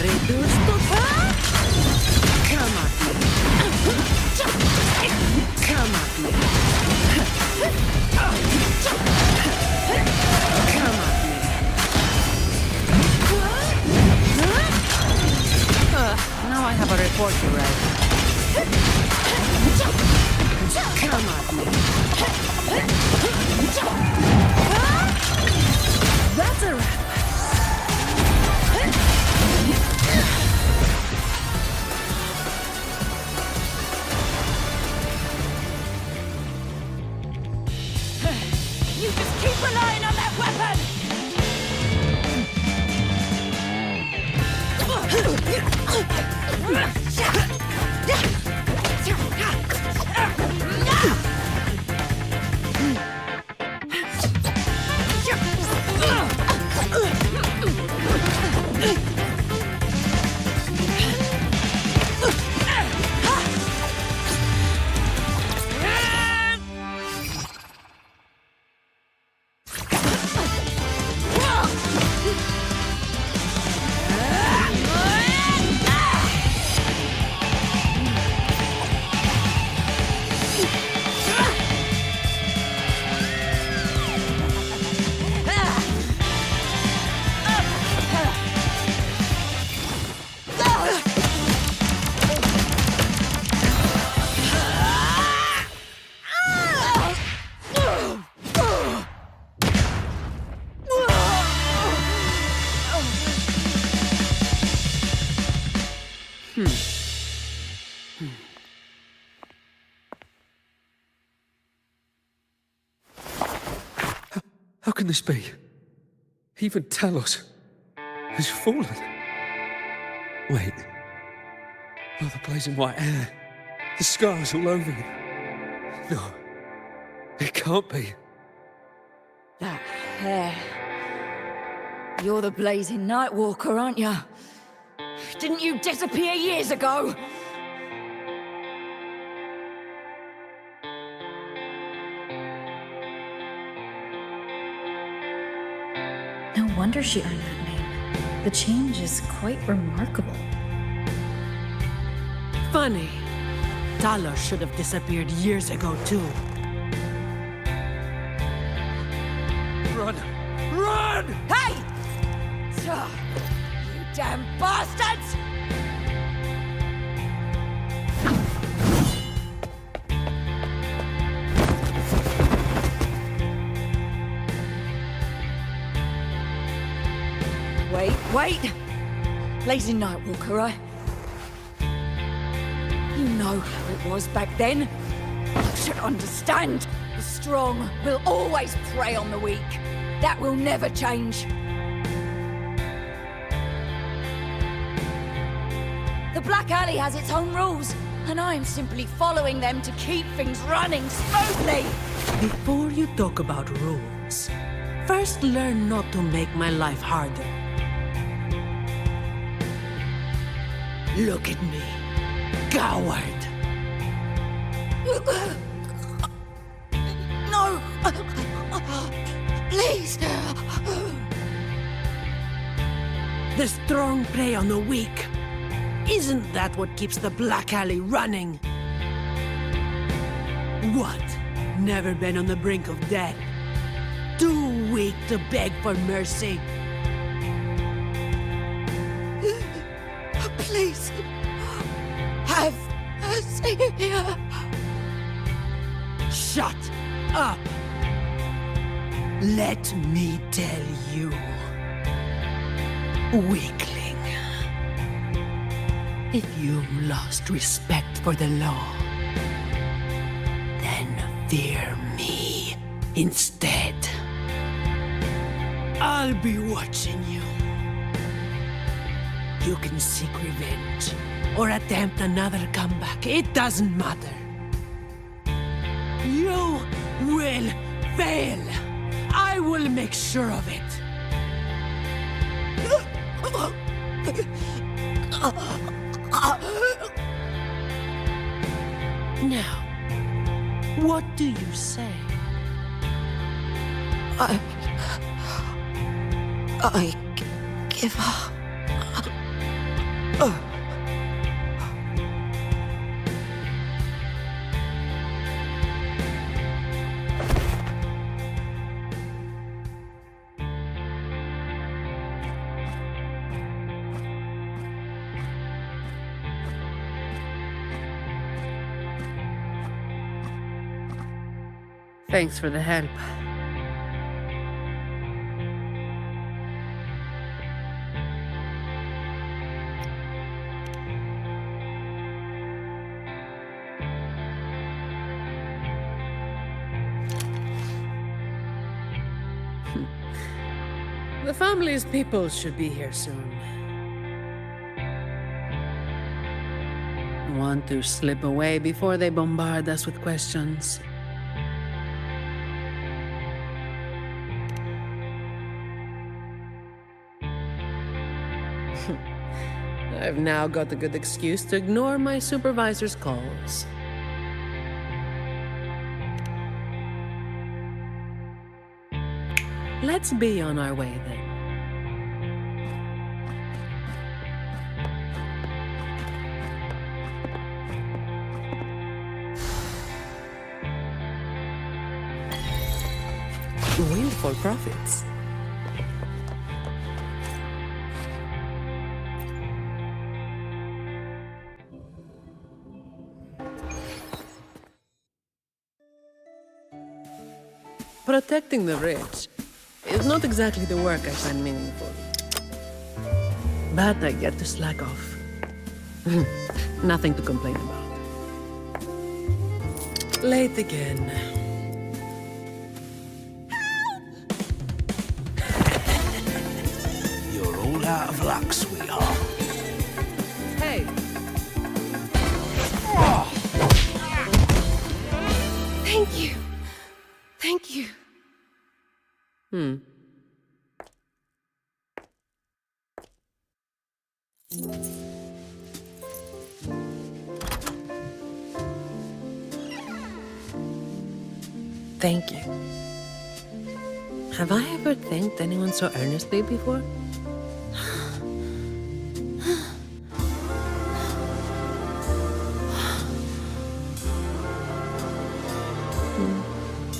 Reduce to come at me. Come at me. Come at me. Now I have a report to write. Come at me. That's a wrap. You just keep relying on that weapon! How can this be? Even Talos has fallen. Wait. Oh, the blazing white hair. The scars all over him. No. It can't be. That hair. You're the blazing Nightwalker, aren't you? Didn't you disappear years ago? No wonder she earned that name. The change is quite remarkable. Funny. Talos should have disappeared years ago, too. Run! Run! Hey! You damn bastards! Wait! Blazing Nightwalker, right? You know how it was back then. You should understand. The strong will always prey on the weak. That will never change. The Black Alley has its own rules, and I'm simply following them to keep things running smoothly. Before you talk about rules, first learn not to make my life harder. Look at me, coward. No! Please! The strong prey on the weak. Isn't that what keeps the Black Alley running? What? Never been on the brink of death? Too weak to beg for mercy? Please! Have mercy! Shut up! Let me tell you, weakling. If you've lost respect for the law, then fear me instead. I'll be watching you. You can seek revenge or attempt another comeback. It doesn't matter. You will fail. I will make sure of it. Now, what do you say? I give up. Thanks for the help. The family's people should be here soon. Want to slip away before they bombard us with questions. I've now got a good excuse to ignore my supervisor's calls. Let's be on our way then. Windfall profits. Protecting the rich is not exactly the work I find meaningful. But I get to slack off. Nothing to complain about. Late again. You're all out of luck, sweetheart. Hey. Thank you. Thank you. Thank you. Have I ever thanked anyone so earnestly before?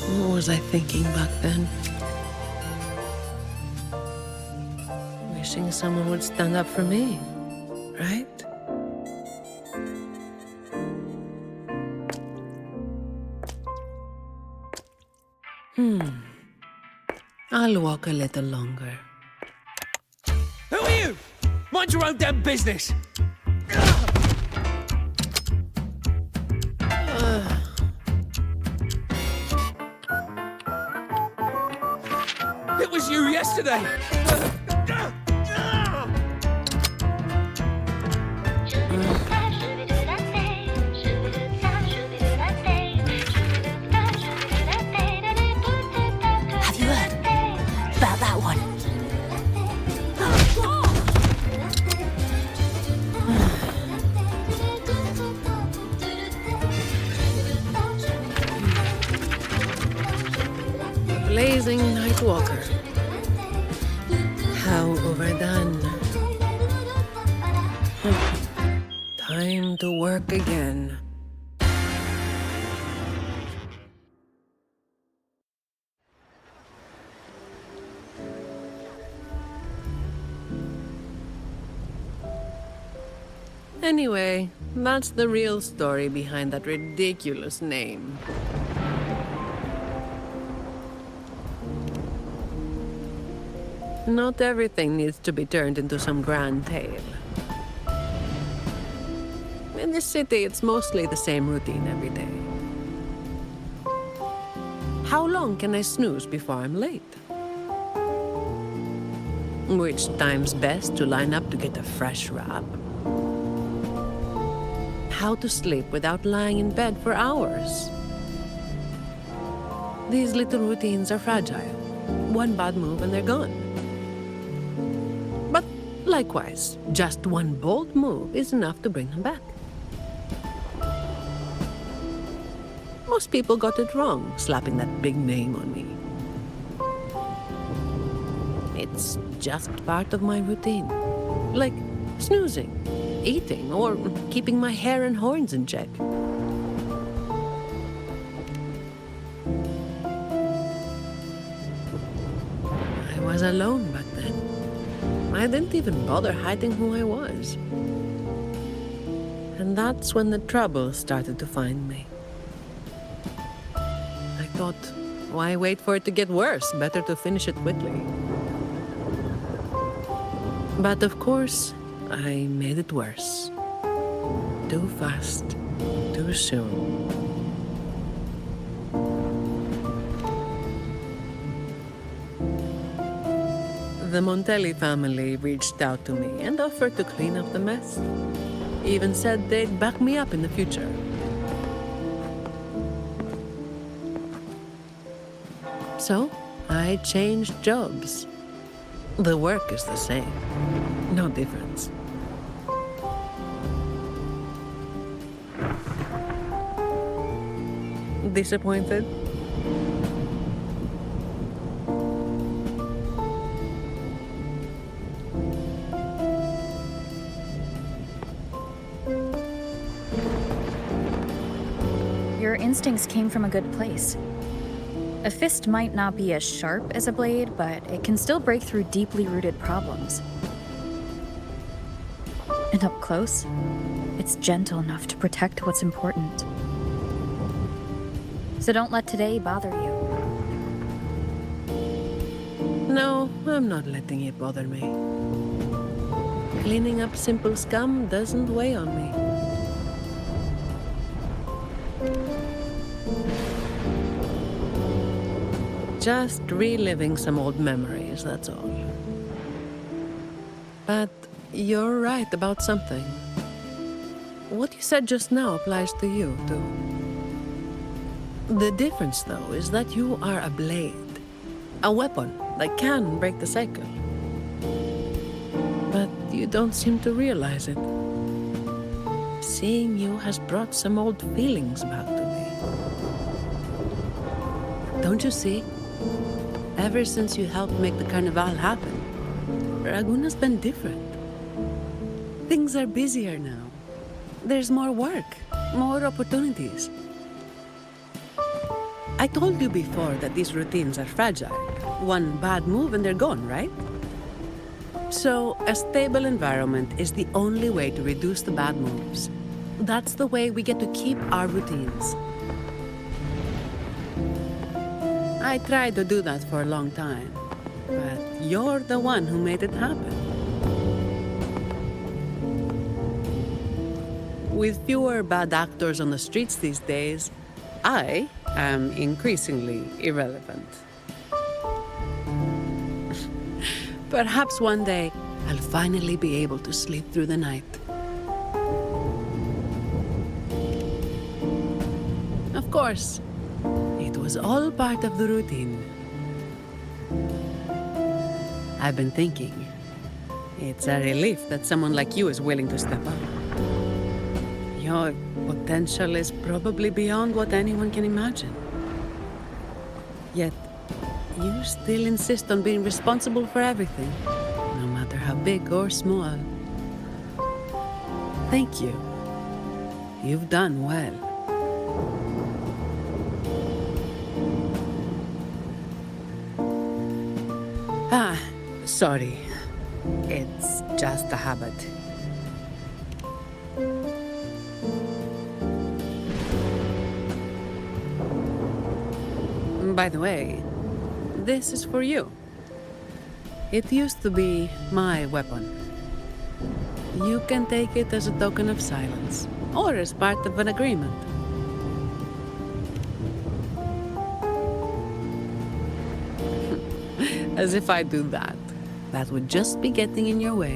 What was I thinking back then? Wishing someone would stand up for me, right? I'll walk a little longer. Who are you? Mind your own damn business. It was you yesterday. Have you heard about that one? Blazing night walker. How overdone. Time to work again. Anyway, that's the real story behind that ridiculous name. Not everything needs to be turned into some grand tale. In this city, it's mostly the same routine every day. How long can I snooze before I'm late? Which time's best to line up to get a fresh wrap? How to sleep without lying in bed for hours? These little routines are fragile. One bad move and they're gone. But likewise, just one bold move is enough to bring them back. Most people got it wrong, slapping that big name on me. It's just part of my routine. Like snoozing, eating, or keeping my hair and horns in check. I was alone back then. I didn't even bother hiding who I was. And that's when the trouble started to find me. I thought, why wait for it to get worse? Better to finish it quickly. But of course, I made it worse. Too fast, too soon. The Montelli family reached out to me and offered to clean up the mess. Even said they'd back me up in the future. So, I changed jobs. The work is the same. No difference. Disappointed? Your instincts came from a good place. A fist might not be as sharp as a blade, but it can still break through deeply rooted problems. And up close, it's gentle enough to protect what's important. So don't let today bother you. No, I'm not letting it bother me. Cleaning up simple scum doesn't weigh on me. Just reliving some old memories, that's all. But you're right about something. What you said just now applies to you, too. The difference, though, is that you are a blade. A weapon that can break the cycle. But you don't seem to realize it. Seeing you has brought some old feelings back to me. Don't you see? Ever since you helped make the Carnival happen, Raguna's been different. Things are busier now. There's more work, more opportunities. I told you before that these routines are fragile. One bad move and they're gone, right? So, a stable environment is the only way to reduce the bad moves. That's the way we get to keep our routines. I tried to do that for a long time, but you're the one who made it happen. With fewer bad actors on the streets these days, I am increasingly irrelevant. Perhaps one day, I'll finally be able to sleep through the night. Of course, it was all part of the routine. I've been thinking, it's a relief that someone like you is willing to step up. Your potential is probably beyond what anyone can imagine. Yet, you still insist on being responsible for everything, no matter how big or small. Thank you. You've done well. Sorry. It's just a habit. By the way, this is for you. It used to be my weapon. You can take it as a token of silence, or as part of an agreement. As if I do that. That would just be getting in your way.